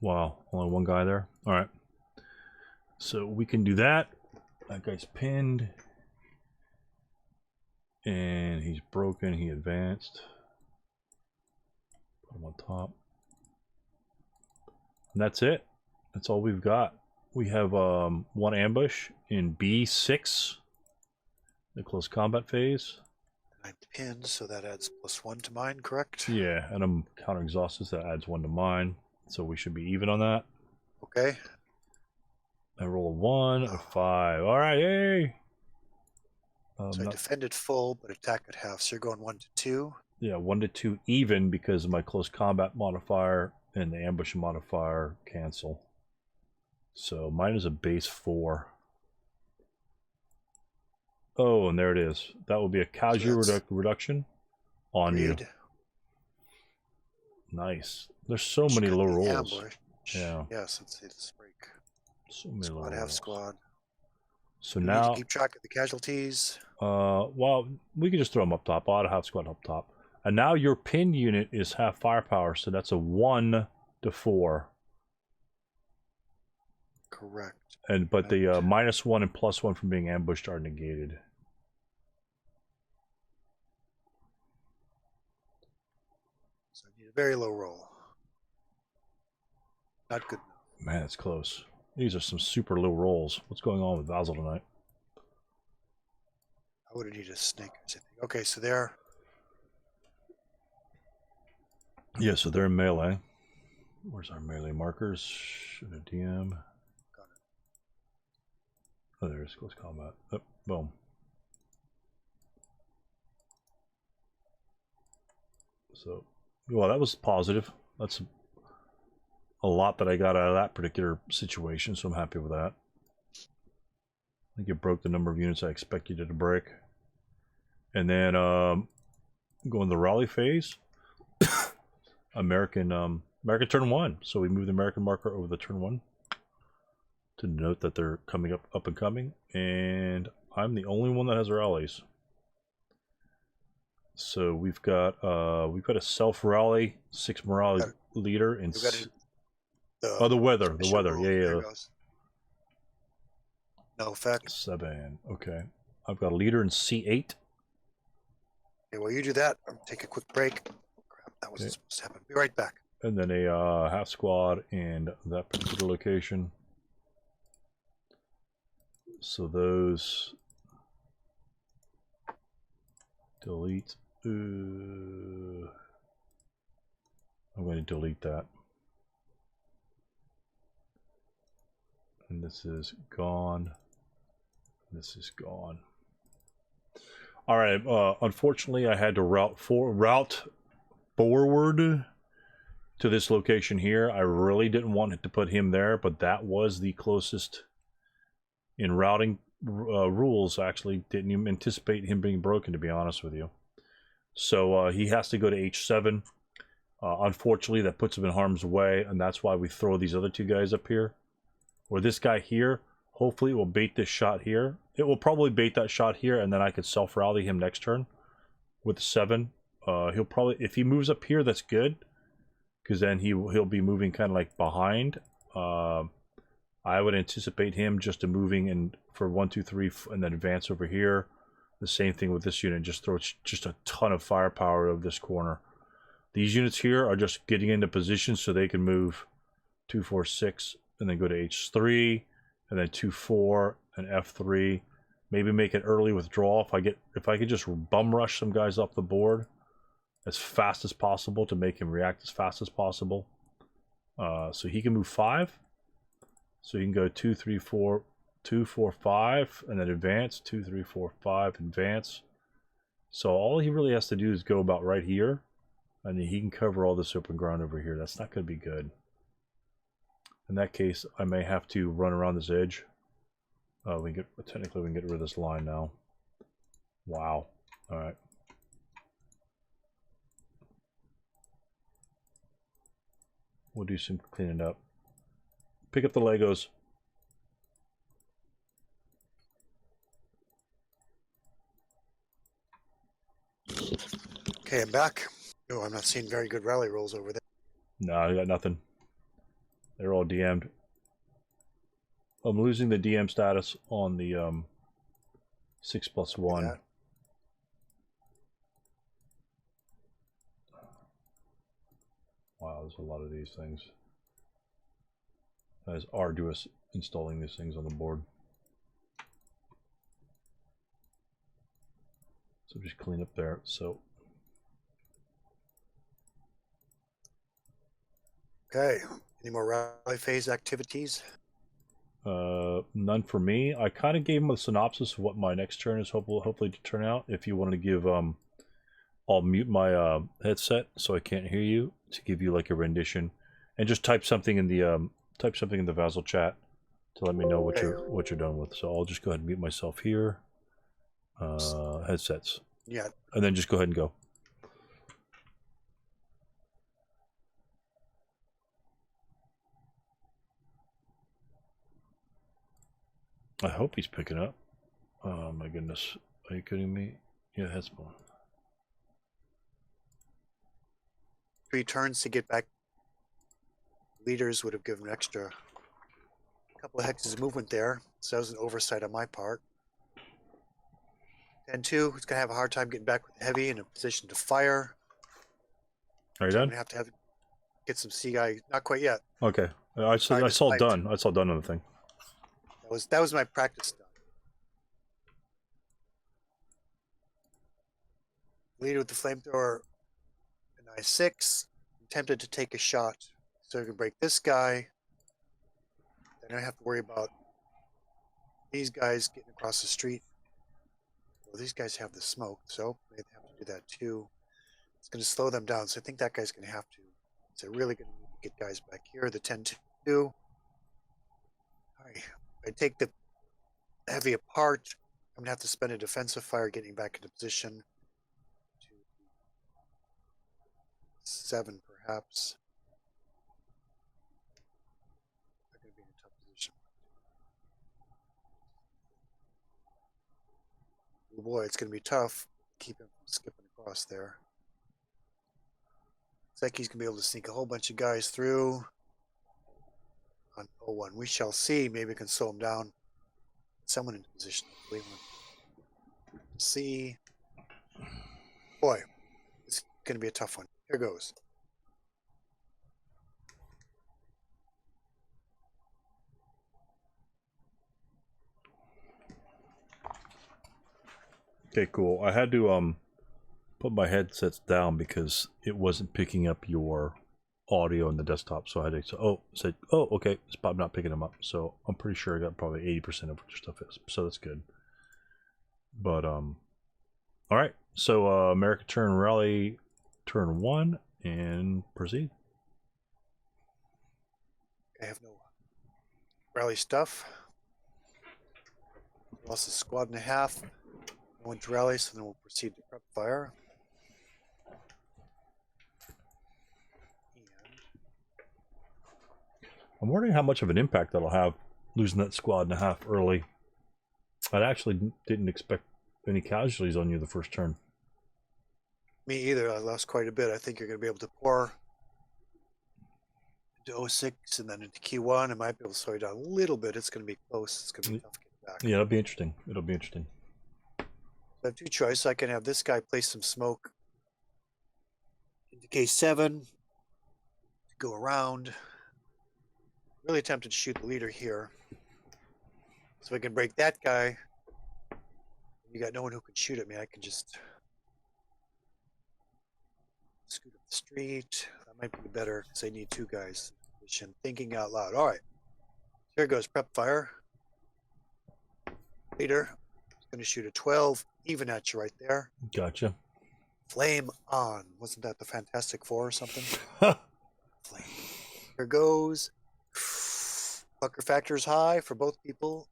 Wow, only one guy there. All right. So we can do that. That guy's pinned. And he's broken. He advanced. Put him on top. And that's it. That's all we've got. We have one ambush in B6, the close combat phase. I'm pinned, so that adds +1 to mine, correct? Yeah, and I'm counter exhausted, so that adds 1 to mine. So we should be even on that. Okay. I roll a 1, a 5. All right, yay! So I defended full, but attack at half. So you're going 1 to 2. Yeah, 1 to 2 even because of my close combat modifier and the ambush modifier cancel. So mine is a base 4. Oh, and there it is. That will be a casualty reduction on you. Nice. There's so many low rolls. Ambush. Yeah. Yes, let's see this break. So many low Squad, half rolls. squad. So Do we now need to keep track of the casualties. Well, we can just throw them up top. I'll have squad up top. And now your pinned unit is half firepower, so that's a 1 to 4. Correct. And but the -1 and +1 from being ambushed are negated. So I need a very low roll. Not good enough. Man, it's close. These are some super low rolls. What's going on with Basil tonight? I would have needed a snake. Okay, so they're... Yeah, so they're in melee. Where's our melee markers? Should a DM? Got it. Oh, there's close combat. Oh, boom. So, well, that was positive. That's a lot that I got out of that particular situation, so I'm happy with that. I think it broke the number of units I expected it to break. And then go in the rally phase. American American turn 1. So we move the American marker over the turn 1 to note that they're coming up and coming. And I'm the only one that has rallies. So we've got a self rally, 6 morale leader, and the weather. Yeah. No effect. 7. Okay, I've got a leader in C8. Okay, while you do that, I'm gonna take a quick break. Crap, that wasn't supposed to happen. Be right back. And then a half squad in that particular location. So those delete. I'm going to delete that. And this is gone. This is gone. All right. Unfortunately, I had to route forward to this location here. I really didn't want to put him there, but that was the closest in routing rules. Actually, didn't even anticipate him being broken, to be honest with you. So he has to go to H7. Unfortunately, that puts him in harm's way, and that's why we throw these other 2 guys up here. Or this guy here. Hopefully it will bait this shot here. It will probably bait that shot here, and then I could self-rally him next turn with 7. He'll probably, if he moves up here, that's good, because then he'll be moving kind of like behind. I would anticipate him just moving and for 1, 2, 3, and then advance over here. The same thing with this unit. Just throw just a ton of firepower over this corner. These units here are just getting into position so they can move 2, 4, 6, and then go to H3, and then 2, 4, and F3. Maybe make an early withdrawal if I could just bum rush some guys off the board as fast as possible to make him react as fast as possible. So he can move 5. So you can go 2, 3, 4, 2, 4, 5, and then advance. 2, 3, 4, 5, advance. So all he really has to do is go about right here, and then he can cover all this open ground over here. That's not going to be good. In that case, I may have to run around this edge. Technically we can get rid of this line now. Wow. All right. We'll do some cleaning up. Pick up the Legos. Okay, I'm back. Oh, I'm not seeing very good rally rolls over there. No, I got nothing. They're all DM'd. I'm losing the DM status on the 6+1. Wow, there's a lot of these things. That is arduous installing these things on the board. So just clean up there. So okay, any more rally phase activities? None for me. I kind of gave him a synopsis of what my next turn is hopefully to turn out. If you wanted to give I'll mute my headset so I can't hear you to give you like a rendition, and just type something in the Vassal chat to let me know what you're done with. So I'll just go ahead and mute myself here. Headsets. Yeah. And then just go ahead and go. I hope he's picking up. Oh my goodness. Are you kidding me? Yeah, that's fine. 3 turns to get back. Leaders would have given extra couple of hexes of movement there, so that was an oversight on my part. 10-2, he's gonna have a hard time getting back with heavy in a position to fire. Are you done? I'm gonna have to get some C guy. Not quite yet. Okay, I saw done. I saw done on the thing. That was my practice done. Leader with the flamethrower, an I6. I'm tempted to take a shot, so I can break this guy. Then I have to worry about these guys getting across the street. Well, these guys have the smoke, so they have to do that too. It's going to slow them down, so I think that guy's going to have to. So really going to get guys back here. The 10-2. All right. I take the heavy apart. I'm going to have to spend a defensive fire getting back into position. 7 perhaps. Oh boy, it's going to be tough. Keep him from skipping across there. Looks like he's going to be able to sneak a whole bunch of guys through on 01. We shall see. Maybe we can slow him down. Someone in position. See. Boy, it's going to be a tough one. Here goes. Okay, cool. I had to put my headsets down because it wasn't picking up your audio in the desktop, so I had to say, oh, okay, it's probably not picking them up. So I'm pretty sure I got probably 80% of what your stuff is, so that's good. But all right, so American turn rally, turn 1, and proceed. I have no rally stuff. Lost a squad and a half. No one to rally, so then we'll proceed to prep fire. I'm wondering how much of an impact that'll have, losing that squad and a half early. I actually didn't expect any casualties on you the first turn. Me either. I lost quite a bit. I think you're going to be able to pour into 06 and then into Q1. I might be able to slow you down a little bit. It's going to be close. It's going to be tough to get back. Yeah, it'll be interesting. It'll be interesting. I have two choices. I can have this guy place some smoke into K7 to go around. Really tempted to shoot the leader here. So I can break that guy. You got no one who can shoot at me. I can just scoot up the street. That might be better because I need two guys in position. Thinking out loud. All right. Here goes prep fire. Leader is going to shoot a 12. Even at you right there. Gotcha. Flame on. Wasn't that the Fantastic Four or something? Flame. Here goes. Pucker factor is high for both people.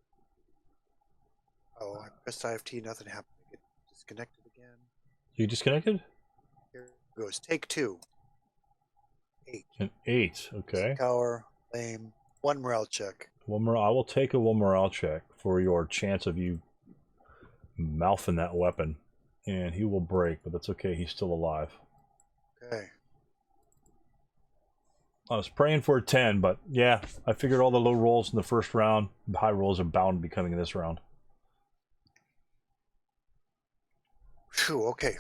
Oh, I pressed IFT. Nothing happened. I get disconnected again. You disconnected? Here goes. Take 2. 8. An 8. Okay. Cower. Flame. 1 morale check. One more. I will take a 1 morale check for your chance of you mouthing that weapon, and he will break, but that's okay. He's still alive. Okay. I was praying for a 10, but yeah, I figured all the low rolls in the first round, the high rolls are bound to be coming in this round. Phew, okay.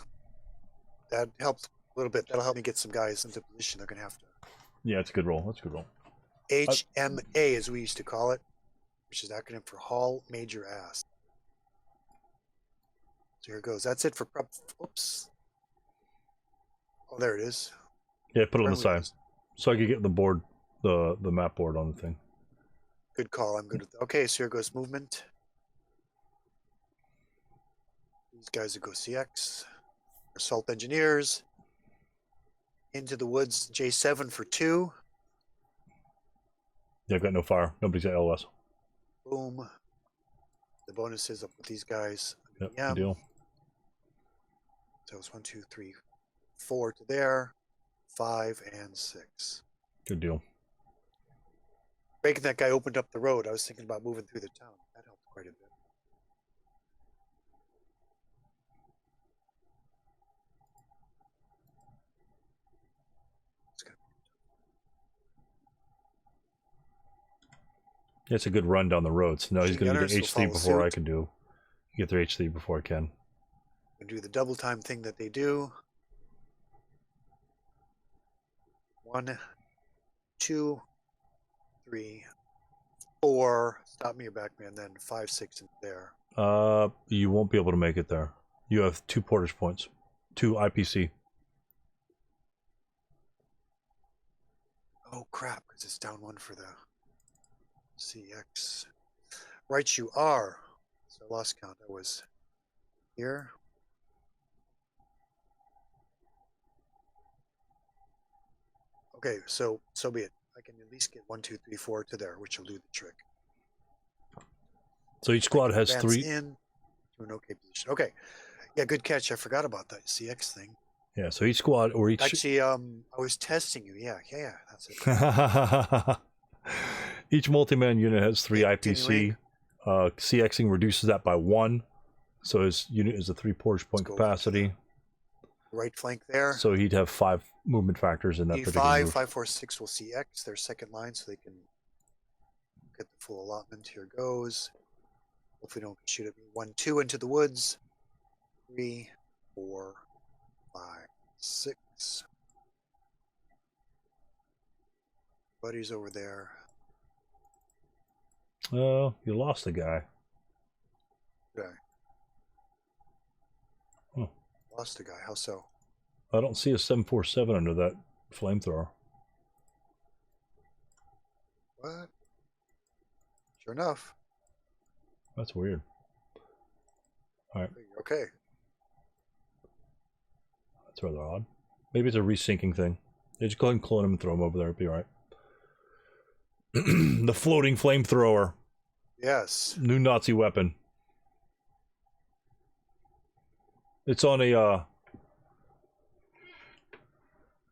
That helps a little bit. That'll help me get some guys into position. They're going to have to. Yeah, it's a good roll. That's a good roll. HMA, as we used to call it, which is acronym for Hall Major Ass. So here it goes. That's it for prep. Oops. Oh, there it is. Yeah, put it on the side. So I could get the board, the map board on the thing. Good call. I'm good with that. Okay, so here goes movement. These guys will go CX. Assault engineers. Into the woods, J7 for 2. Yeah, I've got no fire. Nobody's got LOS. Boom. The bonus is up with these guys. Yep, good deal. So it's 1, 2, 3, 4 to there. 5 and 6. Good deal. Breaking that guy opened up the road. I was thinking about moving through the town. That helped quite a bit. It's a good run down the road. So now he's going to get H3 before suit. I can do. Get their H3 before I can. And do the double time thing that they do. 1, 2, 3, 4. Stop me or back me, and then 5, 6 in there. You won't be able to make it there. You have 2 portage points, 2 IPC. Oh crap! Because it's down 1 for the CX. Right, you are. So I lost count. I was here. Okay, so be it. I can at least get 1, 2, 3, 4 to there, which will do the trick. So each squad has 3. In to an okay position. Okay, yeah, good catch. I forgot about that CX thing. Yeah, so each squad or each. Actually, I was testing you. Yeah, that's it. Each multi-man unit has 3 IPC. CXing reduces that by 1. So his unit is a 3 portage point Let's go over to capacity. Right flank there. So he'd have 5 movement factors in that particular E5, move. 546 will see X, their second line, so they can get the full allotment. Here goes. Hopefully don't shoot at me. 1, 2 into the woods. 3, 4, 5, 6. Buddy's over there. Oh, you lost the guy. Okay. Huh. Lost the guy. How so? I don't see a 747 under that flamethrower. What? Sure enough. That's weird. All right. Okay. That's rather odd. Maybe it's a resyncing thing. Yeah, just go ahead and clone him and throw him over there. It'll be all right. The floating flamethrower. Yes. New Nazi weapon. It's on a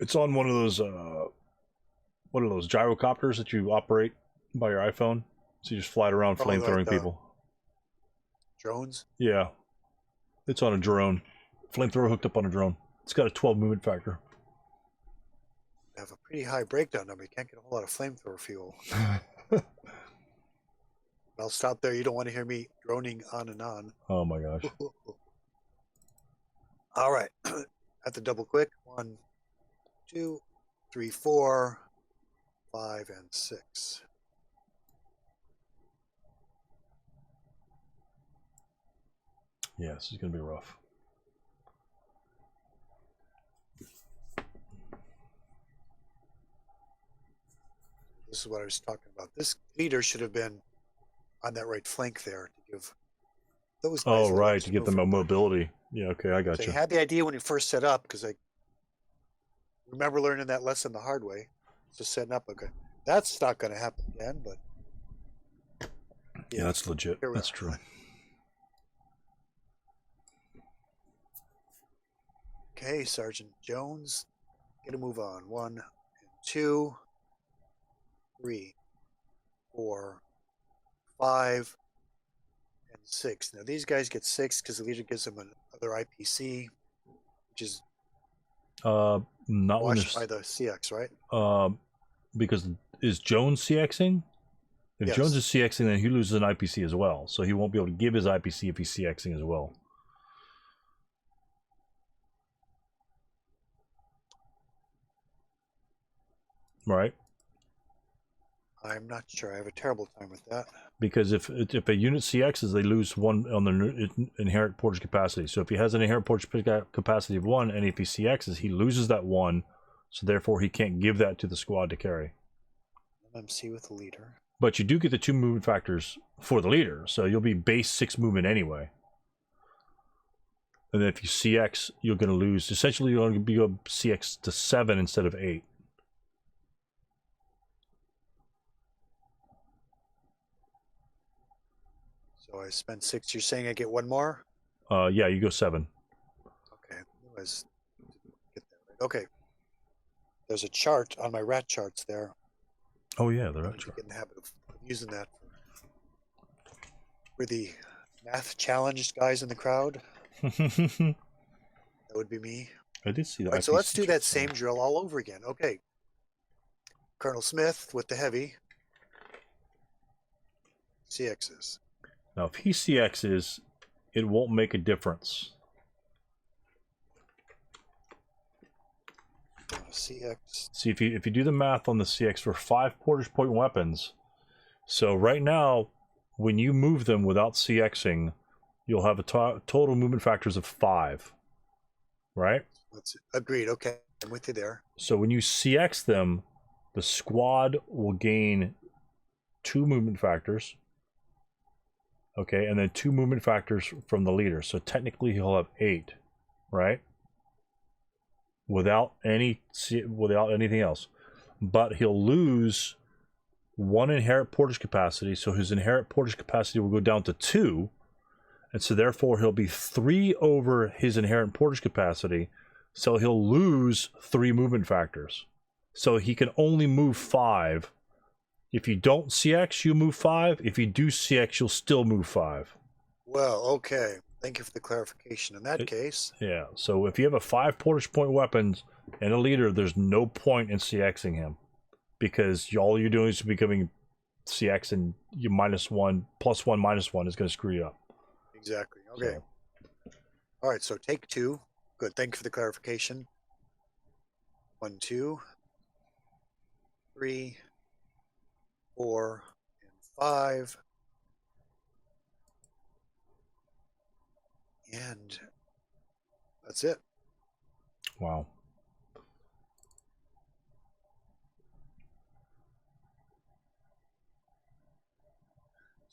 it's on one of those what are those gyrocopters that you operate by your iPhone? So you just fly it around flamethrowing like people. Drones? Yeah. It's on a drone. Flamethrower hooked up on a drone. It's got a 12 movement factor. Have a pretty high breakdown number. You can't get a whole lot of flamethrower fuel. I'll stop there. You don't want to hear me droning on and on. Oh my gosh. All right. At the double quick. 1, 2, 3, 4, 5, and 6. Yeah, this is going to be rough. This is what I was talking about. This leader should have been on that right flank there to give those guys. Oh, right, to give them a mobility. Yeah, okay, I got So you. I had the idea when you first set up, because I remember learning that lesson the hard way. Just setting up, okay, that's not going to happen again, but yeah, that's legit. That's true. Okay, Sergeant Jones, get a move on. 1 and 2, 3, 4, 5, and 6. Now these guys get 6 because the leader gives them another IPC, which is Not washed by the CX, right? Because is Jones CXing? If Yes. Jones is CXing, then he loses an IPC as well. So he won't be able to give his IPC if he's CXing as well. Right? I'm not sure. I have a terrible time with that. Because if a unit CXs, they lose 1 on the inherent portage capacity. So if he has an inherent portage capacity of 1, and if he CXs, he loses that 1. So therefore, he can't give that to the squad to carry. MMC with the leader. But you do get the 2 movement factors for the leader. So you'll be base 6 movement anyway. And then if you CX, you're going to lose. Essentially, you're going to go CX to 7 instead of 8. So I spent 6. You're saying I get 1 more? Yeah, you go 7. Okay. Get that right. Okay. There's a chart on my rat charts there. Oh yeah, the I rat need to chart. get in the habit of using that for the math challenged guys in the crowd. That would be me. I did see that. All right, so let's do that same drill all over again. Okay. Colonel Smith with the heavy. CXs. Now, if he CXs, it won't make a difference. CX. See, if you do the math on the CX for 5 portage point weapons, so right now, when you move them without CXing, you'll have a total movement factors of 5, right? Agreed. Okay, I'm with you there. So when you CX them, the squad will gain 2 movement factors. Okay, and then 2 movement factors from the leader. So technically he'll have 8, right? Without anything else. But he'll lose 1 inherent portage capacity, so his inherent portage capacity will go down to 2, and so therefore he'll be 3 over his inherent portage capacity, so he'll lose 3 movement factors. So he can only move 5. If you don't CX, you move 5. If you do CX, you'll still move 5. Well, okay. Thank you for the clarification. In that case, Yeah, so if you have a 5 Portage point weapons and a leader, there's no point in CXing him because all you're doing is becoming CX, and you -1, +1, -1 is going to screw you up. exactly. Okay. So. All right. So take 2. Good. Thank you for the clarification. 1, 2, 3, 4, and 5. And that's it. Wow.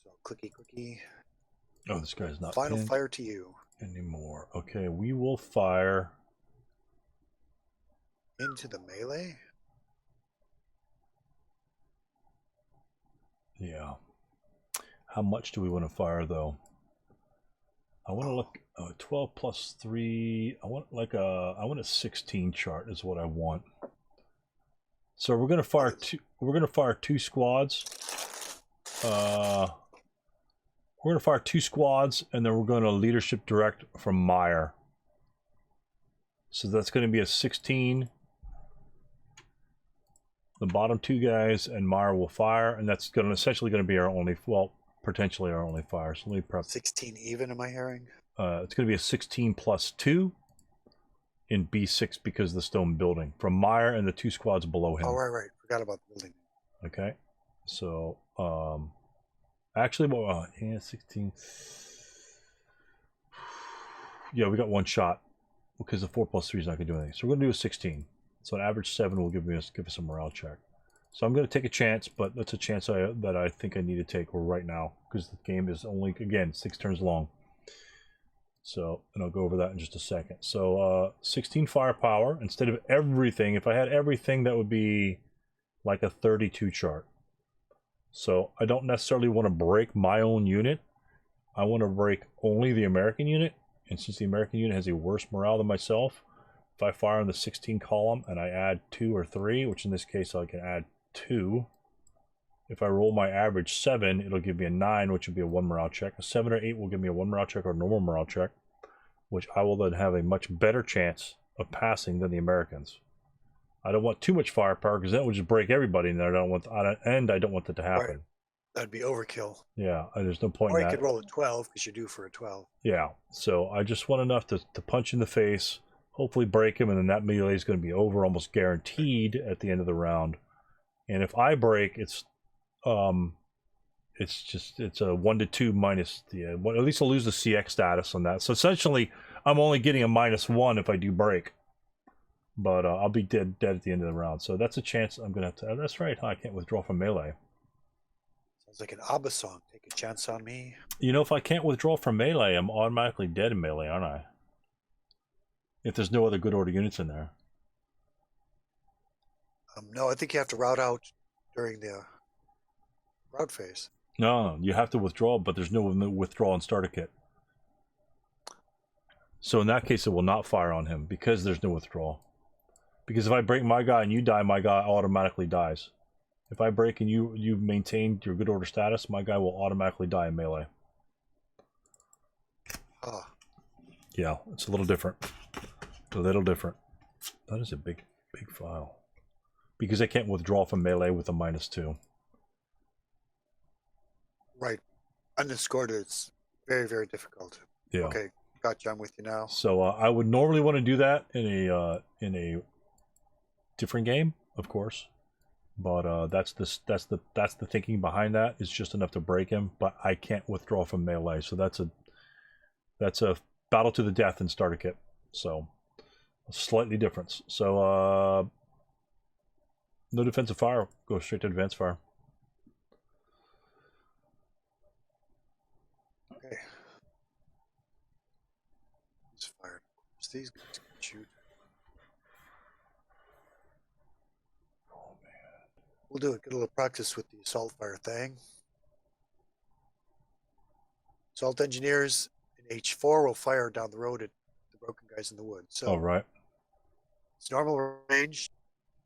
So clicky. Oh, this guy's not Final pinned fire to you. anymore. Okay, we will fire Into the melee. Yeah. How much do we want to fire though? I want to look 12 plus 3. I want a 16 chart is what I want. So we're going to fire two squads. We're going to fire 2 squads, and then we're going to leadership direct from Meyer. So that's going to be a 16. The bottom 2 guys and Meyer will fire, and that's going to essentially going to be our only, well, potentially our only fire. So let me prep. 16 even, am I hearing? It's going to be a 16 plus 2 in B6 because of the stone building from Meyer and the 2 squads below him. Oh, right. Forgot about the building. Okay, so actually, well, yeah, 16. Yeah, we got 1 shot because the 4 plus 3 is not going to do anything. So we're going to do a 16. So an average 7 will give us a morale check. So I'm going to take a chance, but that's a chance that I think I need to take right now because the game is only, again, 6 turns long. So, and I'll go over that in just a second. So 16 firepower instead of everything. If I had everything, that would be like a 32 chart. So I don't necessarily want to break my own unit. I want to break only the American unit. And since the American unit has a worse morale than myself, if I fire on the 16 column and I add 2 or 3, which in this case I can add 2. If I roll my average 7, it'll give me a 9, which would be a 1 morale check. A 7 or 8 will give me a 1 morale check or a normal morale check, which I will then have a much better chance of passing than the Americans. I don't want too much firepower because that would just break everybody, and I don't want that to happen. Right. That'd be overkill. Yeah, there's no point or in that. Or you could roll a 12 because you're due for a 12. Yeah, so I just want enough to punch in the face, hopefully break him, and then that melee is going to be over almost guaranteed at the end of the round. And if I break, it's a 1 to 2 minus the at least I'll lose the CX status on that. So essentially, I'm only getting a -1 if I do break, but I'll be dead at the end of the round. So that's a chance I'm gonna have to. That's right, huh? I can't withdraw from melee. Sounds like an ABBA song. Take a chance on me. You know, if I can't withdraw from melee, I'm automatically dead in melee, aren't I? If there's no other good order units in there. No, I think you have to route out during the route phase. No, you have to withdraw, but there's no withdrawal in starter kit. So in that case, it will not fire on him because there's no withdrawal. Because if I break my guy and you die, my guy automatically dies. If I break and you maintain your good order status, my guy will automatically die in melee. Ah. Yeah, it's a little different. A little different. That is a big file. Because I can't withdraw from melee with a -2. Right. Unscored, it's very, very difficult. Yeah. Okay, gotcha. I'm with you now. So I would normally want to do that in a different game, of course. But that's the thinking behind that. It's just enough to break him, but I can't withdraw from melee. So that's a battle to the death in starter kit. So slightly different. So no defensive fire. Go straight to advanced fire. Okay. He's fired. These guys can shoot. Oh man. We'll do it. Get a little practice with the assault fire thing. Assault engineers in H4 will fire down the road at the broken guys in the wood. So all right. It's normal range,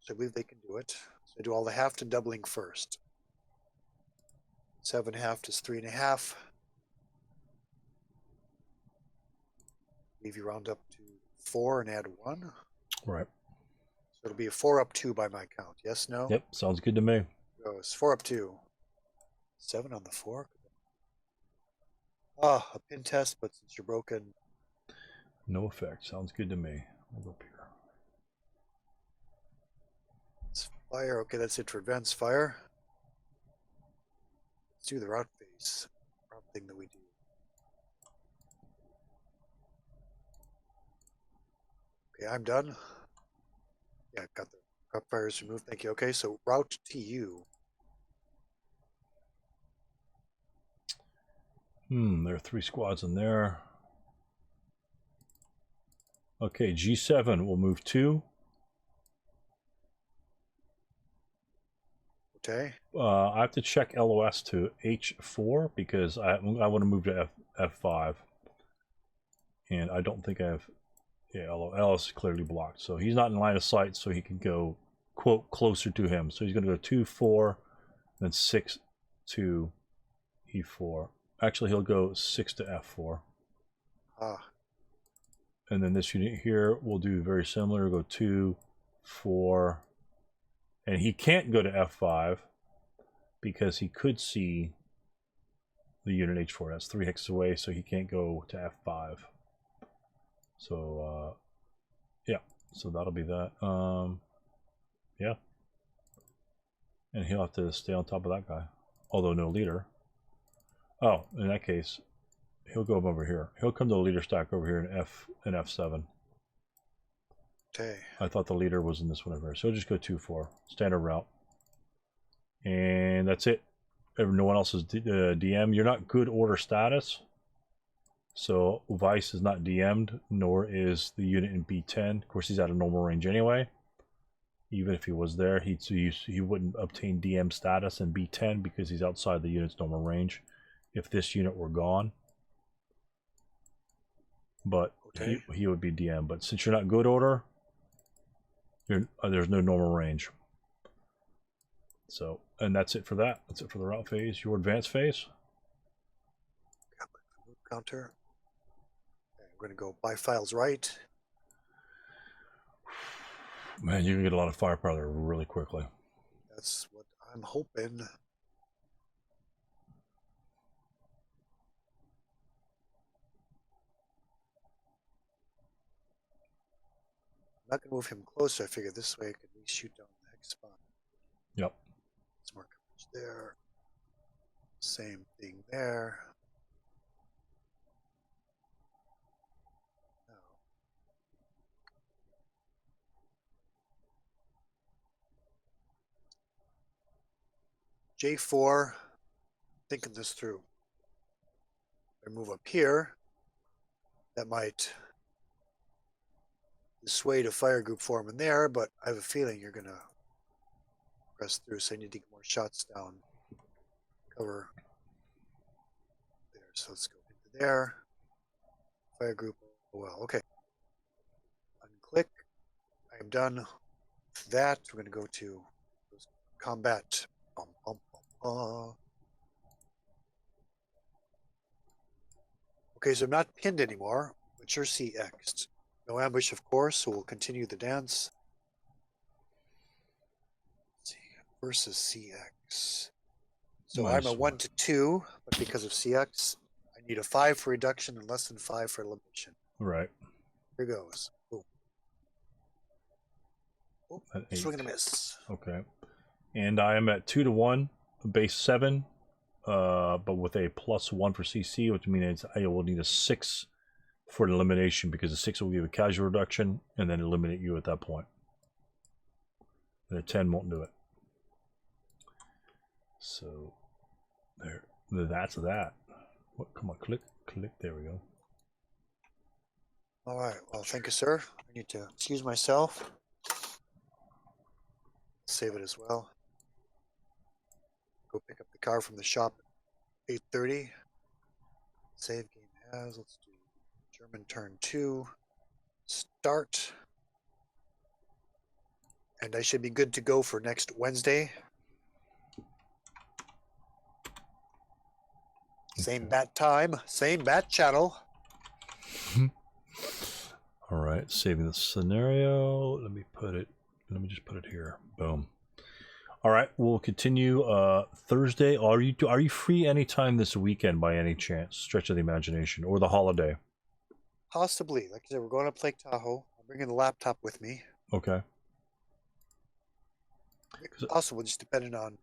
so I believe they can do it. So I do all the halved and doubling first. 7 halved is 3.5. believe you round up to 4 and add 1. Right. So it'll be a 4 up 2 by my count. Yes, no? Yep, sounds good to me. Goes 4 up 2. 7 on the 4. Ah, a pin test, but since you're broken. No effect. Sounds good to me. We'll go up here. It's fire. Okay, that's it for advanced fire. Let's do the route phase. Route thing that we do. Okay, I'm done. Yeah, I've got the crop fires removed. Thank you. Okay, so route to you. There are 3 squads in there. Okay, G7 will move 2. Okay. I have to check LOS to H4 because I want to move to F5. And I don't think I have... Yeah, LOS is clearly blocked. So he's not in line of sight, so he can go, quote, closer to him. So he's going to go 2, 4, then 6 to E4. Actually, he'll go 6 to F4. Ah. And then this unit here will do very similar. Go 2, 4, and he can't go to F5 because he could see the unit H4. That's 3 hexes away, so he can't go to F5. So yeah, so that'll be that. Yeah, and he'll have to stay on top of that guy, although no leader. Oh, in that case, he'll go over here. He'll come to the leader stack over here in F7. Okay. I thought the leader was in this one over here. So he'll just go 2, 4. Standard route. And that's it. No one else is DM. You're not good order status. So Vice is not DM'd, nor is the unit in B10. Of course, he's out of normal range anyway. Even if he was there, he wouldn't obtain DM status in B10 because he's outside the unit's normal range if this unit were gone. But okay. he would be DM. But since you're not good order, there's no normal range. So, and that's it for that. That's it for the route phase. Your advanced phase. Counter. Okay, we're going to go buy files right. Man, you can get a lot of firepower there really quickly. That's what I'm hoping. I'm not going to move him closer. I figure this way I can at least shoot down the hex spot. Yep. Some more coverage there. Same thing there. J4, thinking this through. I move up here. That might dissuade a fire group form in there, but I have a feeling you're going to press through, so I need to get more shots down. Cover there. So let's go into there. Fire group. Well, okay. Unclick. I am done with that. We're going to go to combat. Okay, so I'm not pinned anymore, but you're CX'd. No ambush, of course, so we'll continue the dance. Let's see, versus CX. So Nice. I'm a 1 to 2, but because of CX, I need a 5 for reduction and less than 5 for elimination. Right. Here goes. Boom. Oh, swing and a miss. Okay. And I am at 2 to 1, base 7, but with a +1 for CC, which means I will need a 6 for an elimination because the 6 will give a casual reduction and then eliminate you at that point. And a 10 won't do it. So there, that's that. What? Come on, click. There we go. All right. Well, thank you, sir. I need to excuse myself. Save it as well. Go pick up the car from the shop at 8:30. Save game as. Let's do German turn 2. Start. And I should be good to go for next Wednesday. Same bat time, same bat channel. All right, saving the scenario. Let me just put it here. Boom. All right, we'll continue Thursday. Are you free anytime this weekend by any chance? Stretch of the imagination or the holiday? Possibly. Like I said, we're going to Lake Tahoe. I'm bringing the laptop with me. Okay. Possible, just depending on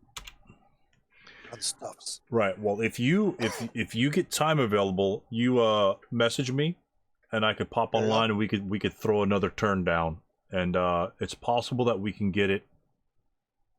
stuffs. Right. Well, if you get time available, you message me, and I could pop online and we could throw another turn down, and it's possible that we can get it